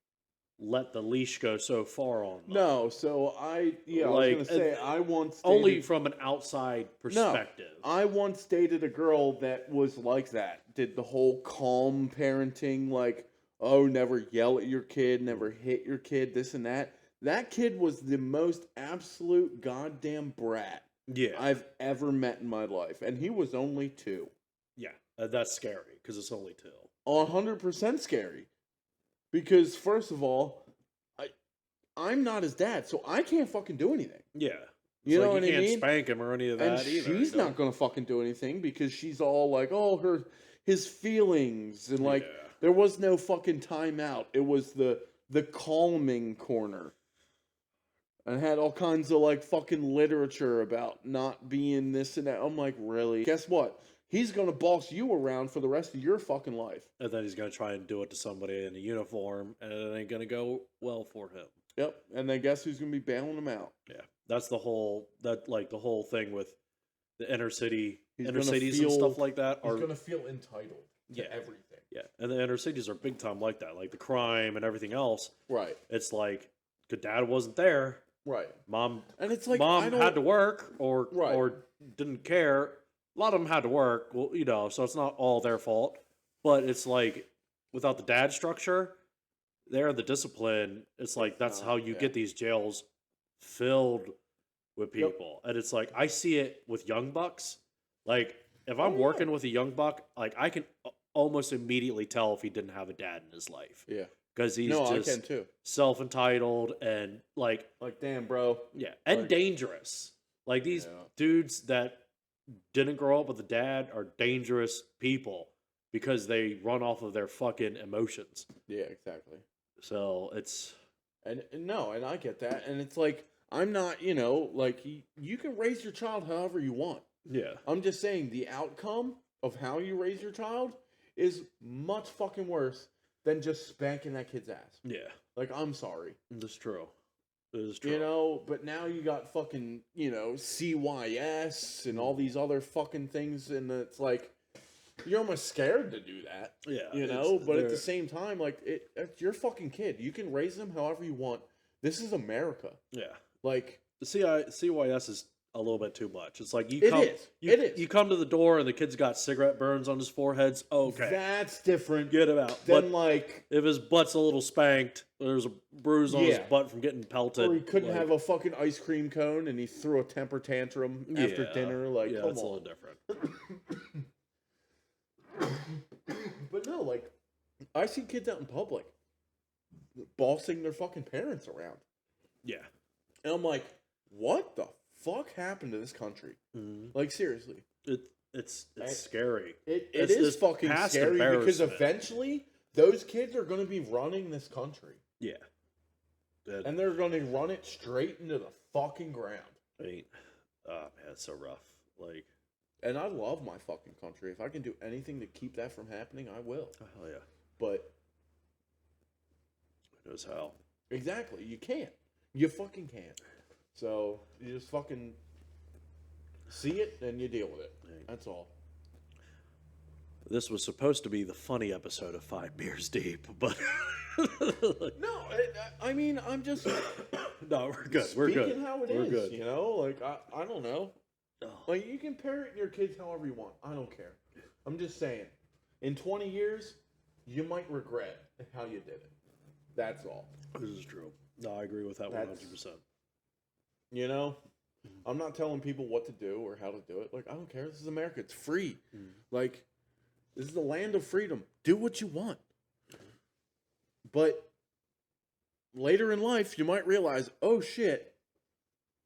let the leash go so far on them. No, so I was gonna say I once only from an outside perspective. No, I once dated a girl that was like that. Did the whole calm parenting, like, oh, never yell at your kid, never hit your kid, this and that. That kid was the most absolute goddamn brat I've ever met in my life. And he was only 2. Yeah, that's scary, because it's only 2. 100% scary. Because, first of all, I'm not his dad, so I can't fucking do anything. Yeah. You know what I mean? You can't spank him or any of that and either. She's not going to fucking do anything, because she's all like, oh, his feelings, and like, there was no fucking timeout. It was the calming corner. And had all kinds of like fucking literature about not being this and that. I'm like, really? Guess what? He's gonna boss you around for the rest of your fucking life. And then he's gonna try and do it to somebody in a uniform, and it ain't gonna go well for him. Yep. And then guess who's gonna be bailing him out? Yeah. That's the whole thing with the inner cities and stuff like that. He's gonna feel entitled to everything. Yeah. And the inner cities are big time like that. Like the crime and everything else. Right. It's like, good dad wasn't there. Right. Mom and it's like mom had to work or didn't care. A lot of them had to work, well, you know, so it's not all their fault. But it's like without the dad structure, the discipline, it's like that's how you get these jails filled with people. And it's like I see it with young bucks. Like if I'm working with a young buck, like I can almost immediately tell if he didn't have a dad in his life. Yeah. because he's No, I just can too. self-entitled and like Like, damn, bro. yeah, and Like- dangerous. Like these Yeah. dudes that didn't grow up with a dad are dangerous people because they run off of their fucking emotions. Yeah, exactly. So it's And no, and I get that. And it's like, I'm not, you know, like, you can raise your child however you want. yeah, I'm just saying the outcome of how you raise your child is much fucking worse than just spanking that kid's ass. yeah, Like, I'm sorry. it's true. It is true. You know, but now you got fucking, you know, CYS and all these other fucking things, and it's like, you're almost scared to do that. Yeah, You it's- know, but at the they're- same time, like, it's your fucking kid. You can raise them however you want. This is America. yeah, Like, the CYS is a little bit too much. It's like you It come, is. You, It is. You come to the door and the kid's got cigarette burns on his foreheads. Okay, that's different get him out. than, But like, if his butt's a little spanked, there's a bruise on his Yeah. butt from getting pelted. or he couldn't like, have a fucking ice cream cone and he threw a temper tantrum after yeah, dinner. Like, yeah, come it's a little on. different. But no, like, I see kids out in public bossing their fucking parents around. Yeah, And I'm like, what the fuck happened to this country? Mhm. Like, seriously. it's I- scary. It It's is this fucking past scary because embarrassment. eventually those kids are going to be running this country. Yeah, that And they're going to run it straight into the fucking ground. ain't. Oh man, it's so rough. Like, And I love my fucking country. If I can do anything to keep that from happening, I will. oh, hell yeah, But it was hell. exactly, you can't. You fucking can't. So you just fucking see it and you deal with it. That's all. This was supposed to be the funny episode of 5 Beers Deep, but No, I mean, I'm just no, we're good. We're speaking good. how it We're is, good. you know? Like, I don't know. Oh, Like, you can parent your kids however you want. I don't care. I'm just saying. In 20 years, you might regret how you did it. That's all. this is true. No, I agree with that That's- 100%. You know? I'm not telling people what to do or how to do it. Like, I don't care. This is America. It's free. Like, this is the land of freedom. Do what you want. But later in life, you might realize, oh shit,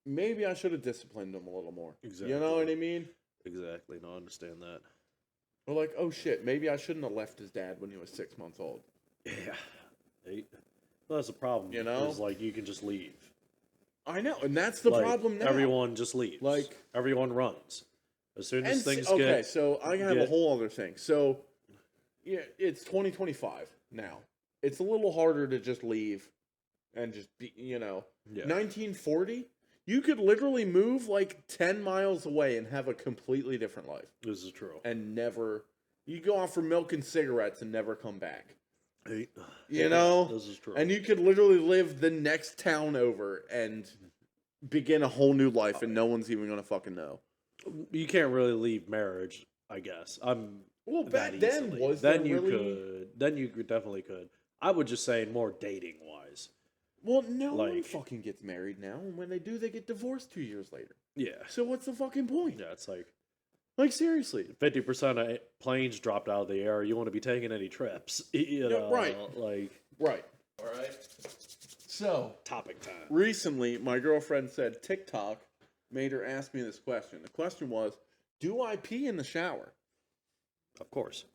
maybe I should have disciplined them a little more. Exactly. You know what I mean? Exactly. No, I understand that. Or like, oh shit, maybe I shouldn't have left his dad when he was 6 months old. Yeah. Well, that's the problem. You know? is like you can just leave. I know, and that's the Like, problem now. Everyone just leaves. Like- everyone runs. As soon And as things okay, get so I have a get- whole other thing. So, yeah, it's 2025 now. It's a little harder to just leave and just be, you know. yeah. 1940, you could literally move like 10 miles away and have a completely different life. This is true. And never, you go out for milk and cigarettes and never come back. Hey, You know? This is true. And you could literally live the next town over and begin a whole new life and no one's even going to fucking know. you can't really leave marriage, I guess. Well, back that then, easily. was then there you really... could. Then you definitely could. I would just say more dating wise. Well, no one Like- fucking gets married now, and when they do, they get divorced 2 years later. Yeah. So what's the fucking point? Yeah, it's like Like, seriously. 50% of planes dropped out of the air. You want to be taking any trips? You know, right. Like Right. All right. So, topic time. recently, my girlfriend said TikTok made her ask me this question. The question was, do I pee in the shower? Of course.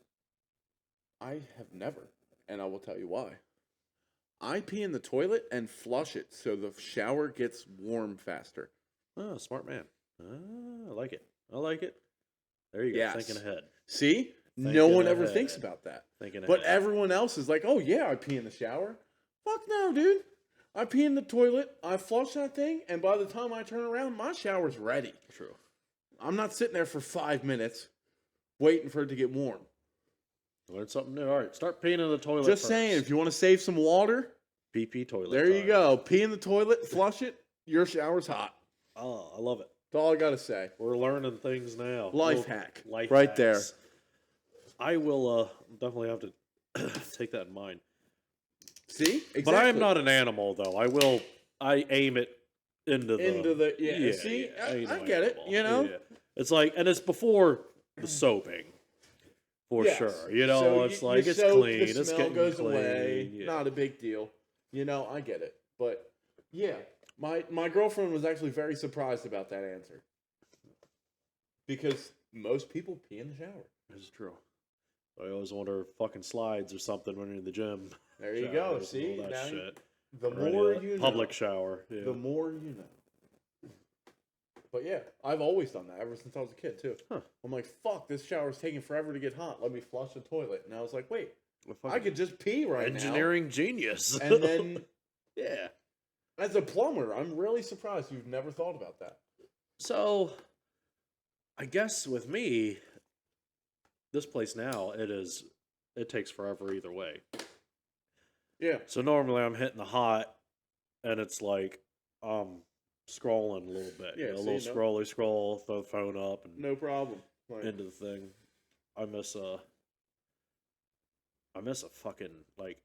I have never, and I will tell you why. I pee in the toilet and flush it so the shower gets warm faster. Oh, smart man. I like it. I like it. There you go. Yes. Thinking ahead. See? No Thinking one ever ahead. thinks about that. Thinking But ahead. everyone else is like, oh yeah, I pee in the shower. Fuck no, dude. I pee in the toilet, I flush that thing, and by the time I turn around, my shower's ready. True. I'm not sitting there for 5 minutes waiting for it to get warm. Learn something new. All right, start peeing in the toilet. Just first. saying, if you want to save some water, PP toilet. there you time. go. Pee in the toilet, flush it, your shower's hot. Oh, I love it. That's all I gotta say. We're learning things now. Life Little hack. Life Right there. hacks. I will definitely have to take that in mind. See? Exactly. But I am not an animal, though. I aim it into the yeah. See, ain't I no get it. animal. You know, Yeah. It's like, and it's before the soaping. for Yes. sure. You know, So it's you like it's soak, clean. the It's smell getting goes clean. away. Yeah. Not a big deal. You know, I get it. But yeah, my girlfriend was actually very surprised about that answer. Because most people pee in the shower. This is true. I always wonder if fucking slides or something when you're in the gym. There you go. Showers and See, all that now shit. the Or any more of that you know, public shower. Yeah. the more you know. But yeah, I've always done that ever since I was a kid too. Huh. I'm like, fuck, this shower's taking forever to get hot. Let me flush the toilet. And I was like, wait, Well, I fucking could just pee right engineering genius. now. And then, yeah. as a plumber, I'm really surprised you've never thought about that. So, I guess with me, this place now, it takes forever either way. Yeah. So normally I'm hitting the hot, and it's like, scrolling a little bit. Yeah, You know, a see, little no- scroll, throw the phone up, and No problem. Like, into the thing. I miss a fucking, like,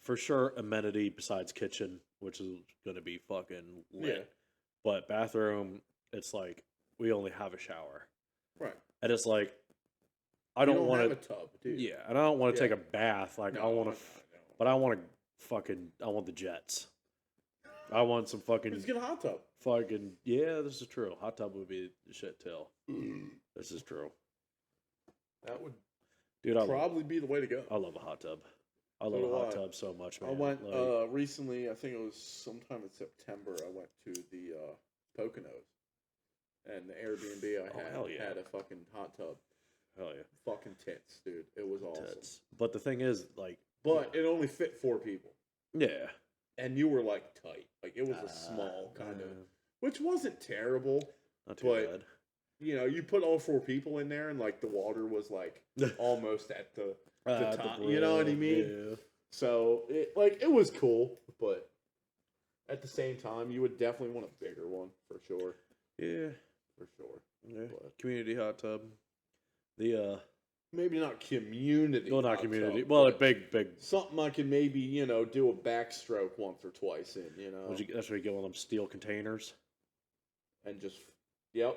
for sure, amenity besides kitchen, which is gonna be fucking lit. Yeah. But bathroom, it's like we only have a shower, right. and it's like I You don't want have a to. tub, dude. Yeah, and I don't want to Yeah. take a bath. Like No, I want no, to, no. but I want to I want the jets. I want some fucking Just get a hot tub. fucking yeah. This is true. Hot tub would be the shit too. This is true, That would dude. I probably be the way to go. love a hot tub. I So love a do hot I. tub so much, man. I went Like, recently. I think it was sometime in September. I went to the Poconos, and the Airbnb I Oh, had hell yeah. had a fucking hot tub. hell yeah, Fucking tits, dude. It was awesome. tits. But the thing is, like, But it only fit 4 people, yeah, and you were like tight. Like it was a small kind of, which wasn't terrible. not too but- bad. You know, you put all 4 people in there, and like the water was like almost at the. At top, you know what I brim, mean? yeah. So it was cool, but at the same time, you would definitely want a bigger one for sure. Yeah, For sure. yeah. But- Community hot tub. The Maybe not community. well, not hot community. tub, Well, a but big. something I can maybe do a backstroke once or twice in, That's where you get one of them steel containers. and just see One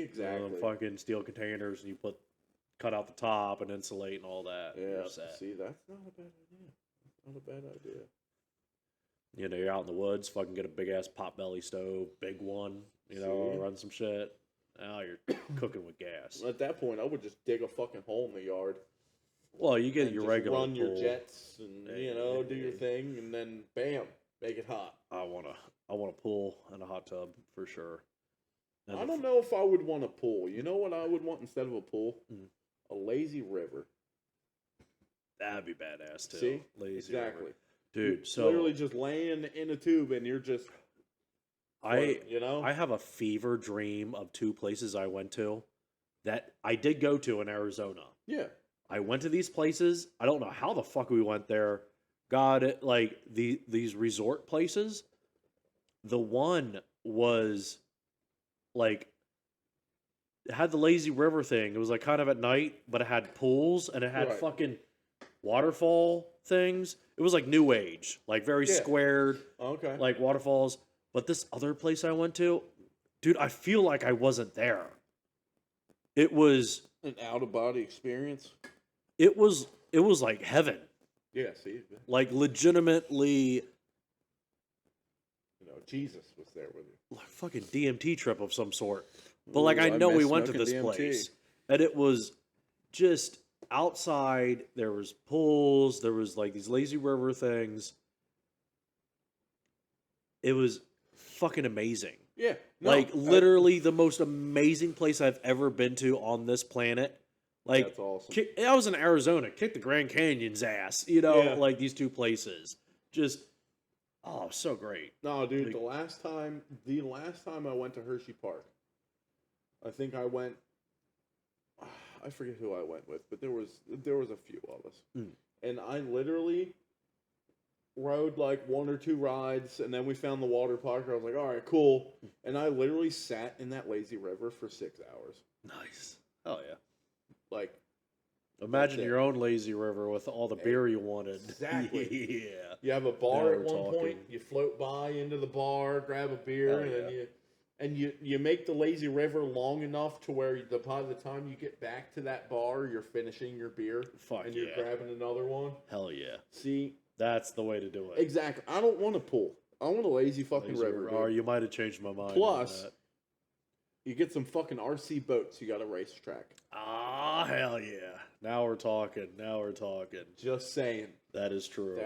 of exactly. them fucking steel containers, and you cut out the top and insulate and all that. and Yeah, you're set. see, that's not a bad idea. That's not a bad idea. You know, you're out in the woods, fucking get a big ass pot belly stove, big one. You know, See? run some shit. Now you're cooking with gas. At that point, I would just dig a fucking hole in the yard. Well, you get and your just regular run your pool. jets and do your thing, and then bam, make it hot. I want a pool and a hot tub for sure. And I the don't know if I would want a pool. You know what I would want instead of a pool? Mm. A lazy river. That'd be badass too. See? Lazy Exactly. river. Dude. You're So literally just laying in a tube and you're just floating, I have a fever dream of 2 places I went to that I did go to in Arizona. yeah. I went to these places. I don't know how the fuck we went there. God, like these resort places. The one was like it had the lazy river thing. It was like kind of at night, but it had pools and it had Right. fucking waterfall things. It was like new age, like very Yeah. squared, Okay. like waterfalls. But this other place I went to, dude, I feel like I wasn't there. It was an out of body experience. it was like heaven. Yeah, see, Like legitimately Jesus was there with you. like fucking DMT trip of some sort. But like Ooh, I know we miss went to smoking this DMT. place and it was just outside. There was pools. There was like these lazy river things. It was fucking amazing. Yeah. no, Like literally the most amazing place I've ever been to on this planet. Like that's awesome. I was in Arizona, kicked the Grand Canyon's ass. You know, Yeah. like these 2 places. Just so great. No, dude, Like- the last time I went to Hershey Park, I think I went. I forget who I went with, but there was a few of us, Mm. and I literally rode like 1 or 2 rides, and then we found the water park. I was like, all right, cool, and I literally sat in that lazy river for 6 hours. Nice. Oh yeah. Like, Imagine it. your own lazy river with all the beer you wanted. Exactly. Yeah. you have a bar Now at we're one talking. point, you float by into the bar, grab a beer, Hell and then yeah. and you make the lazy river long enough to where by the time you get back to that bar, you're finishing your beer Fuck and yeah. you're grabbing another one. Hell yeah. See, That's the way to do it. exactly. I don't want a pool. I want a lazy fucking Lazy river. Or Dude. you might have changed my mind. Plus, on that. you get some fucking RC boats. You got a racetrack. Ah, hell yeah. Now we're talking. Now we're talking. Just saying. That is true.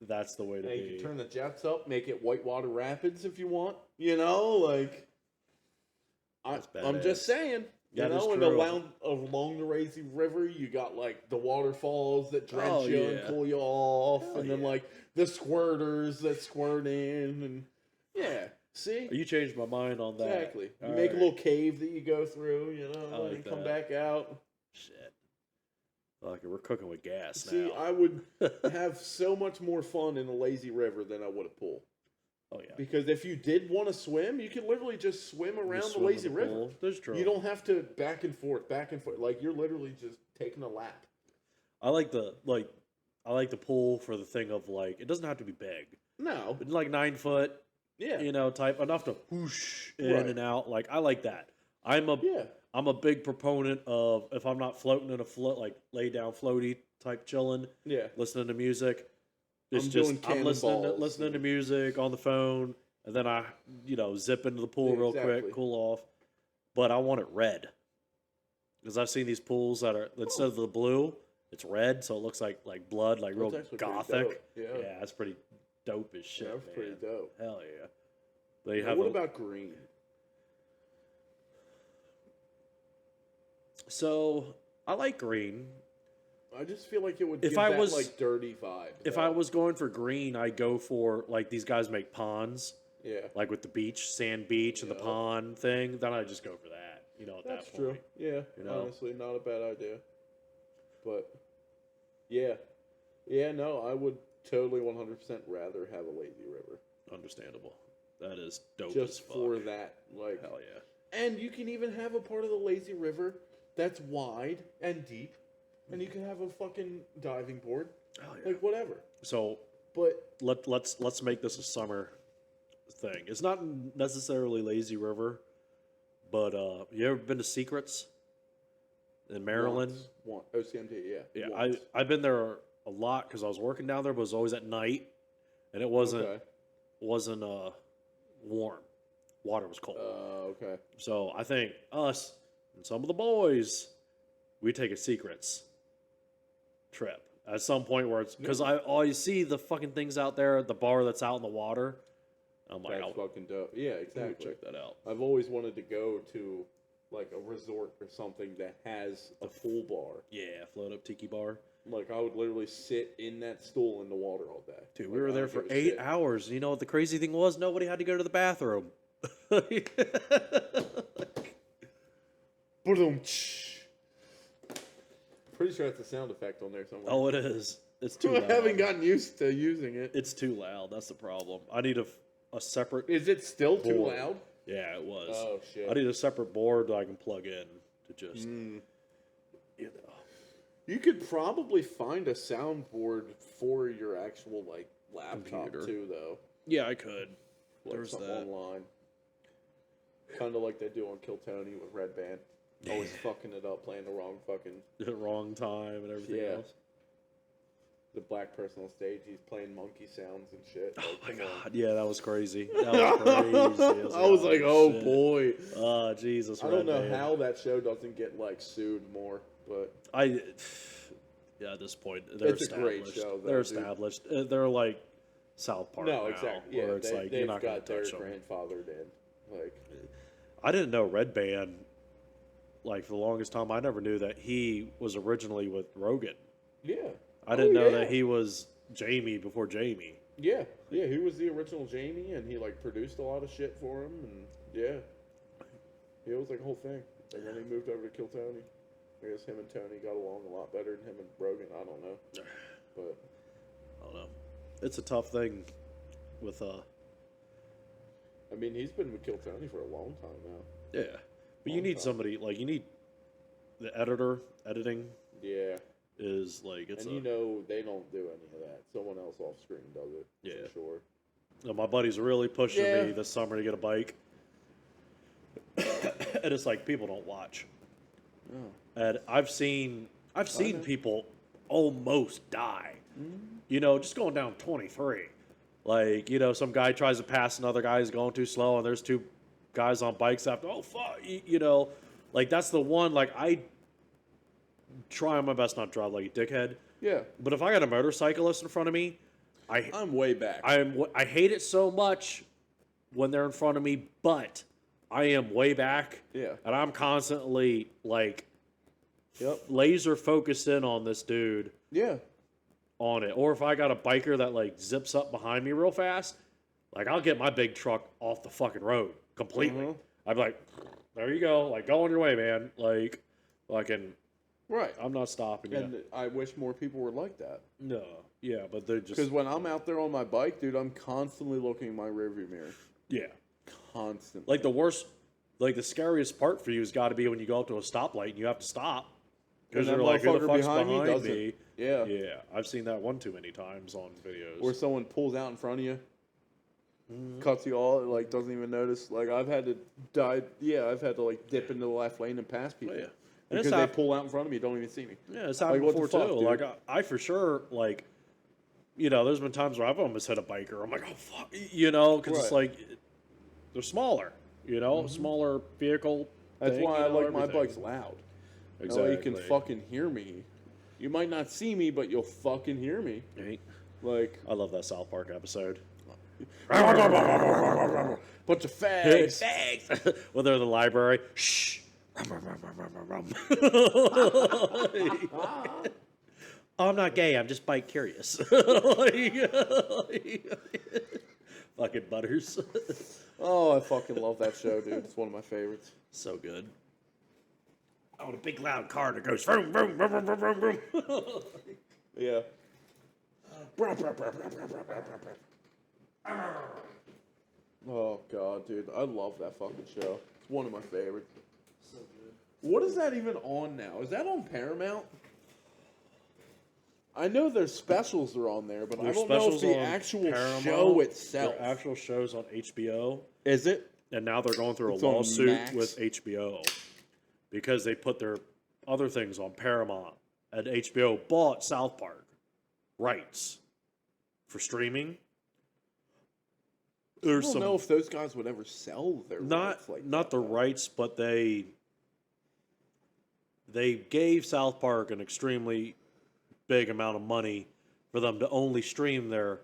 That's the way to You be. can turn the jets up, make it Whitewater Rapids if you want. You know, like I'm just badass. saying. That You is know, and true. along the Lazy River, you got like the waterfalls that drench Oh, you yeah. and cool you off, Hell and then yeah. like the squirters that squirt in, and yeah. See, You changed my mind on that. exactly. You All make a right. little cave that you go through, you know, I like and come that. back out. Shit. Fuck it, we're cooking with gas See, now. I would have so much more fun in a lazy river than I would a pool. Oh yeah. Because if you did want to swim, you could literally just swim You around the swim in lazy the river. pool. That's true. You don't have to back and forth. Like you're literally just taking a lap. I like the pool for the thing of like it doesn't have to be big. No. But like 9 foot, Yeah. you know, type enough to whoosh in Right. and out. Like I like that. I'm Yeah. a big proponent of if I'm not floating in a float like lay down floaty type chilling, Yeah. listening to music. It's I'm just doing I'm cannonballs listening to and- music on the phone, and then I zip into the pool Yeah, real exactly. quick, cool off. But I want it red because I've seen these pools that are instead of the blue, it's red, so it looks like blood, like real That's actually pretty gothic. dope. Yeah. Yeah, that's pretty dope as shit. That's man. pretty dope. Hell yeah. They Now, have what a- about green? So I like green. I just feel like it would If give I that was- like dirty vibe. If though. I was going for green, I go for like these guys make ponds, Yeah. like with the beach, sand beach, and the Yeah. pond thing. Then I just go for that. At That's that true. point. Yeah. You know? Honestly, not a bad idea. But yeah. Yeah, no, I would totally 100% rather have a lazy river. Understandable. That is dope as Just fuck. for that. Like Hell yeah. And you can even have a part of the lazy river that's wide and deep. And you can have a fucking diving board. Hell yeah. Like whatever. So But let's make this a summer thing. It's not necessarily lazy river, but you ever been to Secrets in Maryland? Once. OCMD, yeah. Yeah, once. I've been there a lot because I was working down there, but it was always at night, and it wasn't Okay. warm. Water was cold. Okay. So I think us and some of the boys, we take a Secrets trip at some point where it's because I always see the fucking things out there at the bar that's out in the water. I'm like, That's I'll fucking dope. Yeah, go exactly. check that out. I've always wanted to go to like a resort or something that has a pool bar. Yeah, float up tiki bar. Like I would literally sit in that stool in the water all day. Dude, Like, we were I there don't for give a 8 shit. hours. You know what the crazy thing was? Nobody had to go to the bathroom. Boom. Pretty sure that's a sound effect on there somewhere. Oh, it is. It's too I loud. haven't gotten used to using it. It's too loud. That's the problem. I need a separate. Is it still too board. loud? Yeah, it was. Oh shit. I need a separate board that I can plug in to just. Mm. You know. You could probably find a soundboard for your actual like laptop Computer. too, though. Yeah, I could. Like There's something that. online. Kind of like they do on Kill Tony with Red Band. Always fucking it up, playing the wrong fucking The wrong time and everything Yeah. else. the black person on stage. He's playing monkey sounds and shit. Oh Like, my come on. god. Yeah, that was crazy. That was crazy. I was like, oh shit. boy. Oh, Jesus. I don't know Red Band. how that show doesn't get like sued more, but Yeah, at this point, they're It's a great established. show, though, They're dude. established. They're like South Park no, now, exactly. Yeah, where it's like you're they've not going got to their touch them. grandfathered in. Like, I didn't know Red Band. Like for the longest time, I never knew that he was originally with Rogan. yeah. I didn't know yeah. that he was Jamie before Jamie. Yeah, yeah, he was the original Jamie, and he like produced a lot of shit for him, and yeah, it was like a whole thing. And then he moved over to Kill Tony. I guess him and Tony got along a lot better than him and Rogan. I don't know, but I don't know. It's a tough thing with I mean, he's been with Kill Tony for a long time now. yeah. But you Long need time. somebody like you need the editing Yeah, is like it's and you know they don't do any of that. Someone else off screen does it. Yeah. for sure. my buddy's really pushing Yeah. me this summer to get a bike. and it's like people don't watch. Oh. And I've seen know. people almost die. You know, just going down 23. Like, you know, some guy tries to pass another guy who's going too slow, and there's two guys on bikes after. Oh fuck, you know, like that's the one. Like I try my best not to drive like a dickhead. Yeah. But if I got a motorcyclist in front of me, I'm way back. I hate it so much when they're in front of me, but I am way back. Yeah. And I'm constantly like Yep. laser focused in on this dude Yeah. on it. Or if I got a biker that like zips up behind me real fast, like I'll get my big truck off the fucking road completely. Mhm. I'm like, there you go. Like go on your way, man. Like fucking Right. I'm not stopping you. And I wish more people were like that. No. Yeah, but they're just Because when I'm out there on my bike, dude, I'm constantly looking in my rearview mirror. yeah. Constantly. Like the worst, like the scariest part for you has got to be when you go up to a stoplight and you have to stop because And that you're like, who the motherfucker fuck's behind me behind doesn't. me? Yeah. Yeah, I've seen that one too many times on videos. Or someone pulls out in front of you, Mhm. cuts you all, like doesn't even notice. Like I've had to I've had to like dip into the left lane and pass people. Oh, yeah. And it's Because they hap- pull out in front of me, don't even see me. Yeah, it's happened Like, what before the fuck, too. dude? Like I for sure, like, you know, there's been times where I've almost hit a biker. I'm like, oh fuck, you know, because it's Right. like they're smaller, you know, smaller vehicle. That's thing, why you I know, like my everything. bikes loud. That Exactly. way you can fucking hear me. You might not see me, but you'll fucking hear me. Right? Like, I love that South Park episode. bunch of fags. Thanks. Well, they're in the library. Shh. I'm not gay. I'm just bike curious. Fucking Butters. Oh, I fucking love that show, dude. It's one of my favorites. So good. I want a big loud car that goes vroom, vroom, vroom, vroom, vroom, vroom, vroom. Yeah. Oh god, dude, I love that fucking show. It's one of my favorites. So good. What is that even on now? Is that on Paramount? I know their specials are on there, but I There's don't know if specials the on actual Paramount, show itself. The actual shows on HBO, Is it? and now they're going through It's a on lawsuit Max? with HBO because they put their other things on Paramount, and HBO bought South Park rights for streaming. I There's don't some know if those guys would ever sell their not rights like not that, the though. rights, but they gave South Park an extremely big amount of money for them to only stream their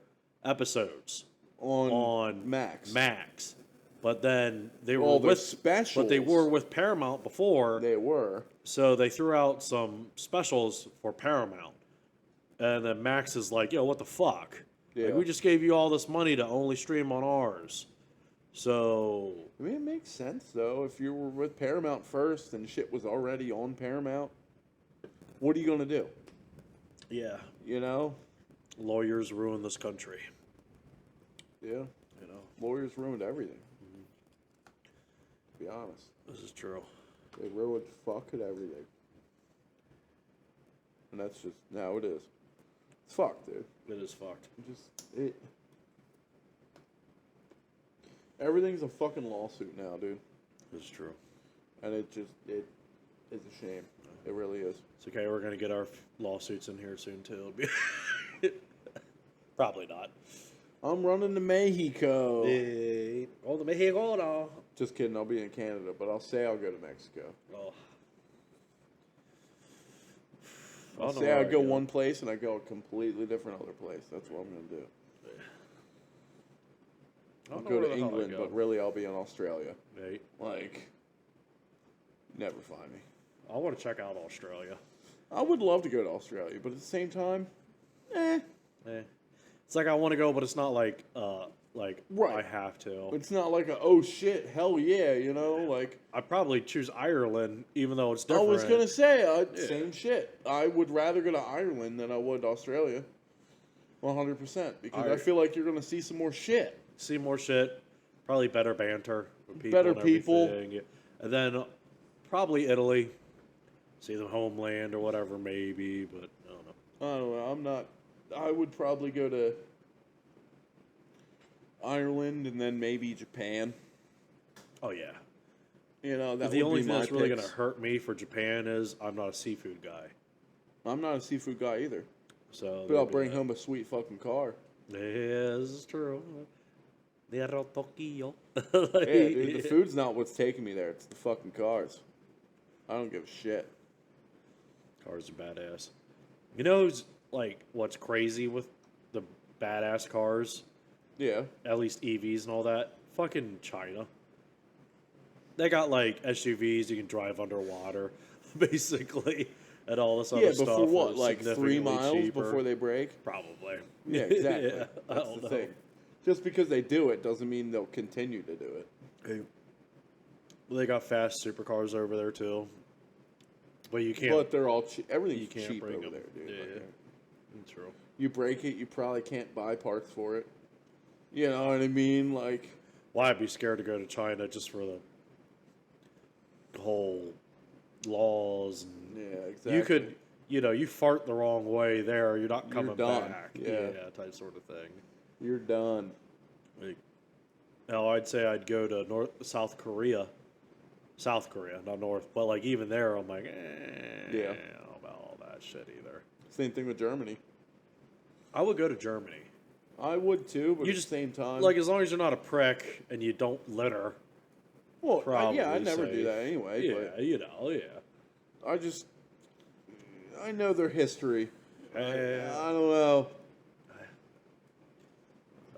episodes on Max. Max. But then they were All their with specials. but they were with Paramount before, They were. so they threw out some specials for Paramount. And then Max is like, "Yo, what the fuck? Yeah. Like, we just gave you all this money to only stream on ours." So I mean, it makes sense though. If you were with Paramount first and shit was already on Paramount, what are you gonna do? yeah, You know? lawyers ruin this country. Yeah. You know, Lawyers ruined everything. To be honest, this is true. they ruined fucking everything. And that's just now it is. It's fucked, dude. It is fucked. It. Everything's a fucking lawsuit now, dude. It's true. And it is a shame. It really is. It's okay. We're gonna get our lawsuits in here soon too. It'll be probably not. I'm running to Mexico. Oh, the Mexico. No. Just kidding. I'll be in Canada, but I'll say I'll go to Mexico. Oh. I'll say I go one place and I go a completely different other place. That's what I'm gonna do. I'll go to England, but really I'll be in Australia. Right. Like, never find me. I want to check out Australia. I would love to go to Australia, but at the same time, It's like I want to go, but it's not like Right. I have to. it's not like a oh shit, hell yeah, you know. Like I'd probably choose Ireland, even though it's I different. was gonna say, Yeah. same shit. I would rather go to Ireland than I would Australia. 100%, because I feel like you're gonna see some more shit. see more shit, probably better banter with people, Better and people. everything. Yeah. And then probably Italy, see the homeland or whatever, maybe. But I don't know. I don't know. I'm not. I would probably go to Ireland and then maybe Japan. Oh yeah, You know, that The would only be thing my that's really picks. going to hurt me for Japan is I'm not a seafood guy. I'm not a seafood guy either, So but I'll there'll be bring that. home a sweet fucking car. Yeah, this is true. Nero Tokyo. Yeah, dude, the food's not what's taking me there. It's the fucking cars. I don't give a shit. Cars are badass. You know, like what's crazy with the badass cars, Yeah. at least EVs and all that? Fucking China. They got like SUVs you can drive underwater, basically, and all this other Yeah, but stuff. for what? are Like 3 significantly miles cheaper. before they break? Probably. Yeah, exactly. Yeah, I That's don't the know. thing. Just because they do it doesn't mean they'll continue to do it. Well, they got fast supercars over there too, but you can't. But they're all cheap. you Everything's can't cheap bring over them. there, dude. Yeah, Like, true. you break it, you probably can't buy parts for it. You know what I mean? Like, Well, I'd be scared to go to China just for the whole laws. And yeah, exactly. You could, you fart the wrong way there, you're not You're coming done. back. Yeah. Type sort of thing. You're done. Like, now I'd say I'd go to South Korea, not North, but like even there, I'm like, Yeah. I don't know about all that shit either. Same thing with Germany. I would go to Germany. I would too, but You at just- the same time, Like, as long as you're not a prick and you don't litter. well, probably yeah, I'd never do safe. that anyway. Yeah, But I know their history. I Yeah. don't know.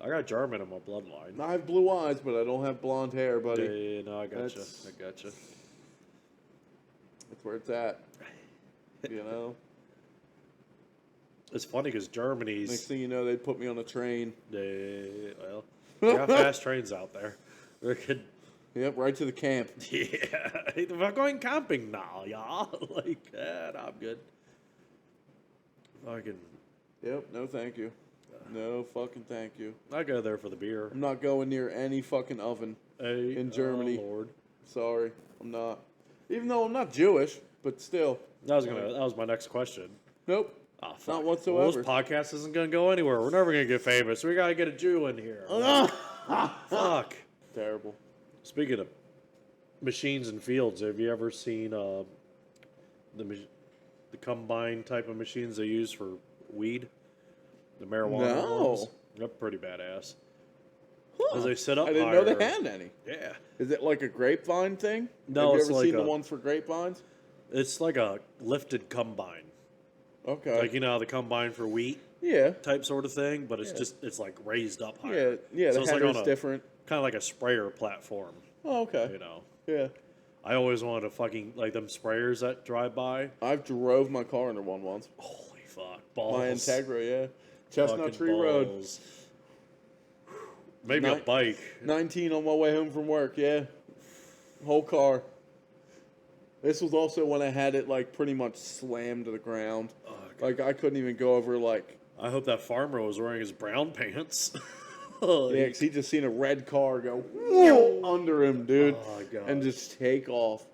I got German in my bloodline. I have blue eyes, but I don't have blonde hair, buddy. Yeah, no, I gotcha. That's- I gotcha. That's where it's at. You know. It's funny because Next Germany's. thing you know, they'd put me on a train. They got fast trains out there. They could. Yep, right to the camp. Yeah, we're going camping now, y'all. Like, yeah, no, I'm good. Fucking, Yep, no thank you. No fucking thank you. I go there for the beer. I'm not going near any fucking oven. Hey, In Germany. oh, Lord. Sorry, I'm not. Even though I'm not Jewish, but still. That was my next question. Nope. Oh, fuck. Not Well, whatsoever. this podcast isn't gonna go anywhere. We're never gonna get famous. We gotta get a Jew in here. Fuck. Terrible. Speaking of machines and fields, have you ever seen the combine type of machines they use for weed, the marijuana No. ones? They're pretty badass. Because they set up I didn't know higher. they had any. Yeah, Is it like a grapevine thing? No, Have you it's ever like seen the a- ones for grapevines? it's like a lifted combine, Okay. like how the combine for wheat yeah. type sort of thing, but it's Yeah. just it's like raised up Yeah. higher. Yeah. So The it's like header's on a- different. Kind of like a sprayer platform, Oh, okay. Yeah. I always wanted to fucking like them sprayers that drive by. I've drove my car under one once. Holy fuck, balls! My Integra, yeah. Chestnut Fucking Tree Road. balls. Maybe a Ni- bike. 19 on my way home from work, yeah. Whole car. This was also when I had it like pretty much slammed to the ground. Oh, Like I couldn't even go over like I hope that farmer was wearing his brown pants. yeah, 'cause he just seen a red car go whoa, under him, dude, Oh, God. and just take off.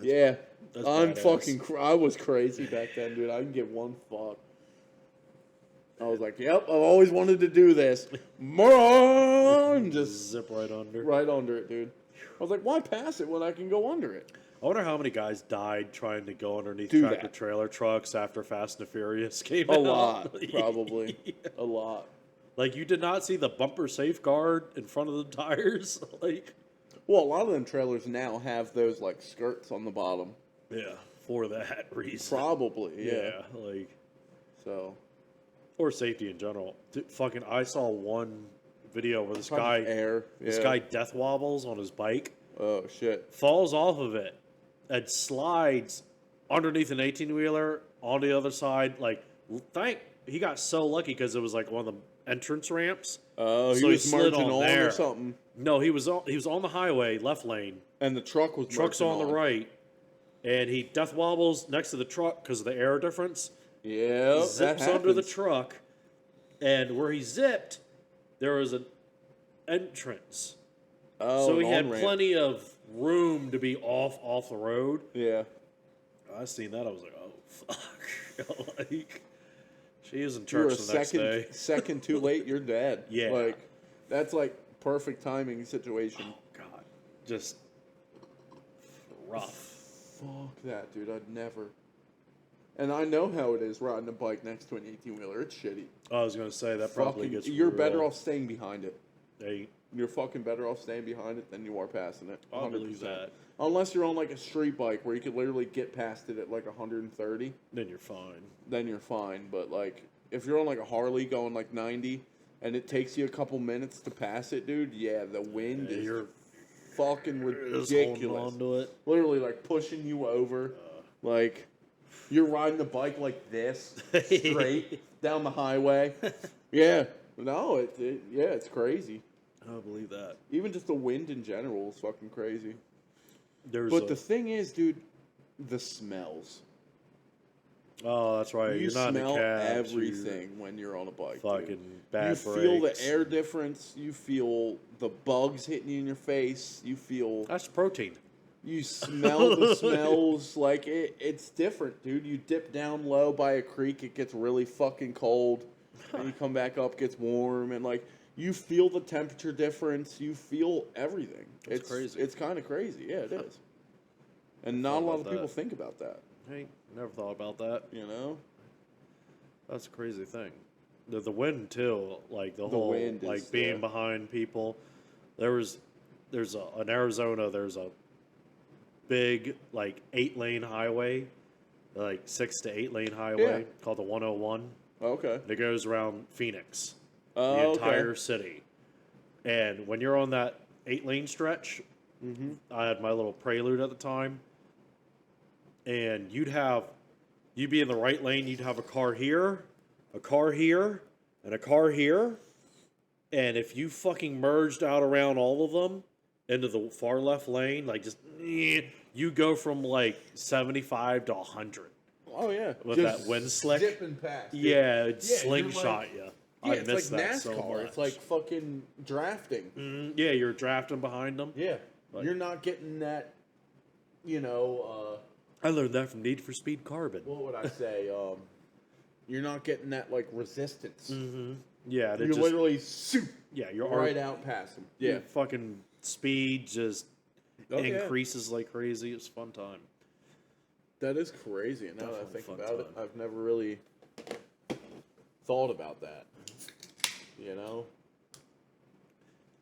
Yeah, that's I'm badass. fucking. I was crazy back then, dude. I didn't give one fuck. I was like, "Yep, I've always wanted to do this." Moron, just Zip right under. right under it, dude. I was like, "Why pass it when I can go under it?" I wonder how many guys died trying to go underneath Do tractor that. trailer trucks after Fast and the Furious came A out. lot, probably. Yeah. A lot. Like, you did not see the bumper safeguard in front of the tires? Like, Well, a lot of them trailers now have those like skirts on the bottom. yeah, for that reason. Probably, yeah. like, So or safety in general. Dude, fucking, I saw one video where this probably guy, air. this yeah. guy death wobbles on his bike, Oh shit. falls off of it, and slides underneath an 18-wheeler on the other side. Like, he got so lucky because it was like one of the entrance ramps. Oh, So he he was slid merging on on there. or something, No, he was on the highway, left lane. and the truck was Truck's merging on the right, and he death wobbles next to the truck because of the air difference. Yeah, that Zips under the happens. truck, and where he zipped, there was an entrance. Oh, So an he had on-ramp. plenty of room to be off the road. Yeah. I seen that. I was like, oh fuck! Like, she is in You were church a the next day. second too late, you're dead. Yeah. Like that's like perfect timing situation. God, just rough. Fuck that, dude. I'd never. And I know how it is riding a bike next to an 18-wheeler. It's shitty. I was gonna say that probably Fucking, gets. you're better real- off staying behind it. Hey, You're fucking better off staying behind it than you are passing it. I believe that. Unless you're on like a street bike where you could literally get past it at like 130, Then you're fine. then you're fine. But like if you're on like a Harley going like 90 and it takes you a couple minutes to pass it, dude, yeah, the wind Yeah, is you're fucking just holding ridiculous. on to it. Literally like pushing you over. Like you're riding the bike like this straight down the highway. Yeah. No, yeah, it's crazy. I believe that. Even just the wind in general is fucking crazy. There's But the thing is, dude, the smells. oh, that's right. You You're not in a smell cab. everything when you're on a bike. Fucking dude. bad You feel the brakes. air difference. You feel the bugs hitting you in your face. You feel. That's protein. You smell the smells. Like it's different, dude. You dip down low by a creek, it gets really fucking cold. And you come back up, gets warm, and like you feel the temperature difference. You feel everything. That's crazy. It's kind of crazy. Yeah, it is. And not a Thought lot about of people that. think about that. Hey, never thought about that. You know. That's a crazy thing. The wind too, like the whole wind is- like being yeah. behind people. There's in Arizona. There's a big like 8-lane highway, like 6 to 8 lane highway Yeah. called the 101. Okay. And it goes around Phoenix, the Oh, entire city. And when you're on that 8-lane stretch, Mm-hmm. I had my little Prelude at the time, and you'd be in the right lane. You'd have a car here, and a car here, and if you fucking merged out around all of them into the far left lane, like just you go from like 75 to 100 Oh yeah. with that wind slick. Zipping past. dude. Yeah, it'd Yeah, you're slingshot like- you. Yeah, I it's miss like that NASCAR. so much. It's like fucking drafting. Yeah, you're drafting behind them. Yeah. Like- You're not getting that. You know. I learned that from Need for Speed Carbon. What would I say? You're not getting that like resistance. Yeah, it You just, literally shoot yeah, you're right out past them. Your Yeah. fucking speed just Oh, yeah. increases like crazy. It's a fun time. That is crazy. And now that I Definitely think fun about it, time. I've never really thought about that. You know?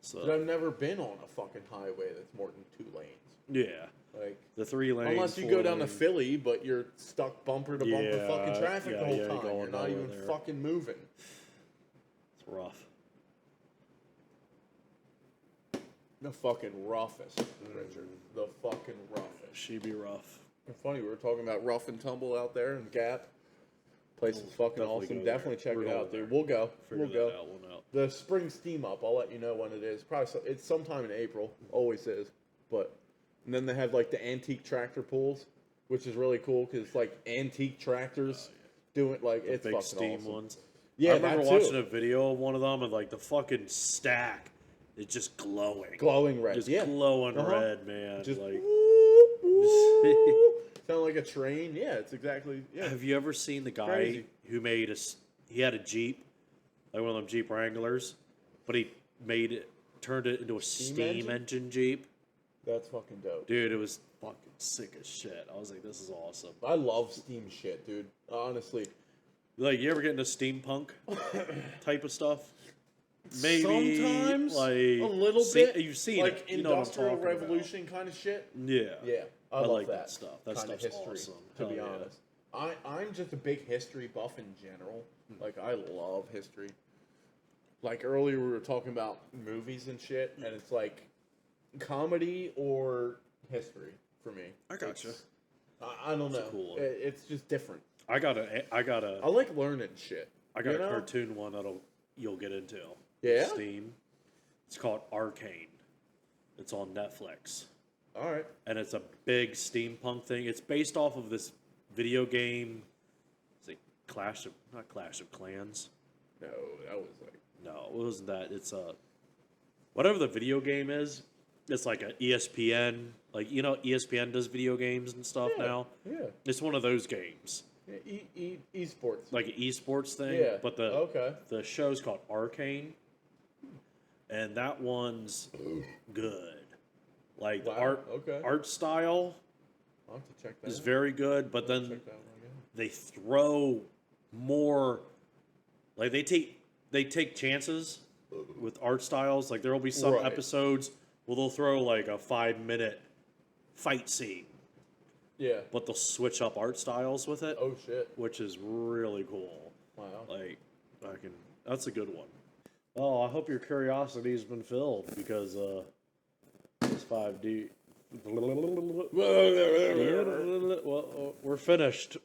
But So I've never been on a fucking highway that's more than 2 lanes. yeah, Like, the 3 lanes. unless you 4 go down to lanes. Philly, but you're stuck bumper to bumper Yeah, fucking traffic yeah, the whole yeah, time. going You're not nowhere even there. fucking moving. It's rough. The fucking roughest, Richard. The fucking roughest. She be rough. It's funny, we were talking about rough and tumble out there in Gap. Place is fucking definitely awesome. go there. Definitely check We're it going out, dude. there. We'll go. Figure We'll go. that one out. The spring steam up, I'll let you know when it is. Probably it's sometime in April. Always is. But and then they have like the antique tractor pools, which is really cool because it's like antique tractors doing like it's Big fucking steam awesome. ones. Yeah, I remember that watching too. a video of one of them and like the fucking stack is just glowing. Glowing red. Just yeah. glowing Uh-huh. red, man. Just like, sound like a train. Yeah, it's exactly. Yeah. have you ever seen the guy Crazy. who made he had a Jeep, like one of them Jeep Wranglers, but he turned it into a steam engine Jeep? That's fucking dope. Dude, it was fucking sick as shit. I was like, this is awesome. I love steam shit, dude. Honestly. Like, you ever get into steampunk type of stuff? Maybe. Sometimes like a little see- bit. You've seen like it. You know what I'm Industrial talking about. Revolution kind of shit. Yeah. Yeah, I I love like that that stuff. That kind of stuff's history. awesome. To be Hell yeah. honest, I'm just a big history buff in general. Like I love history. Like earlier we were talking about movies and shit, and it's like comedy or history for me. I gotcha. It's- I don't know. cool one. It's just different. I got a I like learning shit. I got you a know? cartoon one you'll get into. Yeah? Steam. It's called Arcane. It's on Netflix. All right. And it's a big steampunk thing. It's based off of this video game. Is it not Clash of Clans? No, that was like No, it wasn't that. It's whatever the video game is. It's like an ESPN. Like, you know, ESPN does video games and stuff now. yeah. It's one of those games. Yeah, esports. Like an esports thing. Yeah. But Okay. the show's called Arcane. And that one's good. Like the Wow, okay. art style I'll have to check that is out. very good, but I'll then check that one again. they throw more. Like they take chances with art styles. Like there will be some Right. episodes where they'll throw like a 5-minute fight scene, Yeah. but they'll switch up art styles with it, Oh shit. which is really cool. Wow. Like, that's a good one. Oh, I hope your curiosity's been filled because this 5D. Well, we're finished.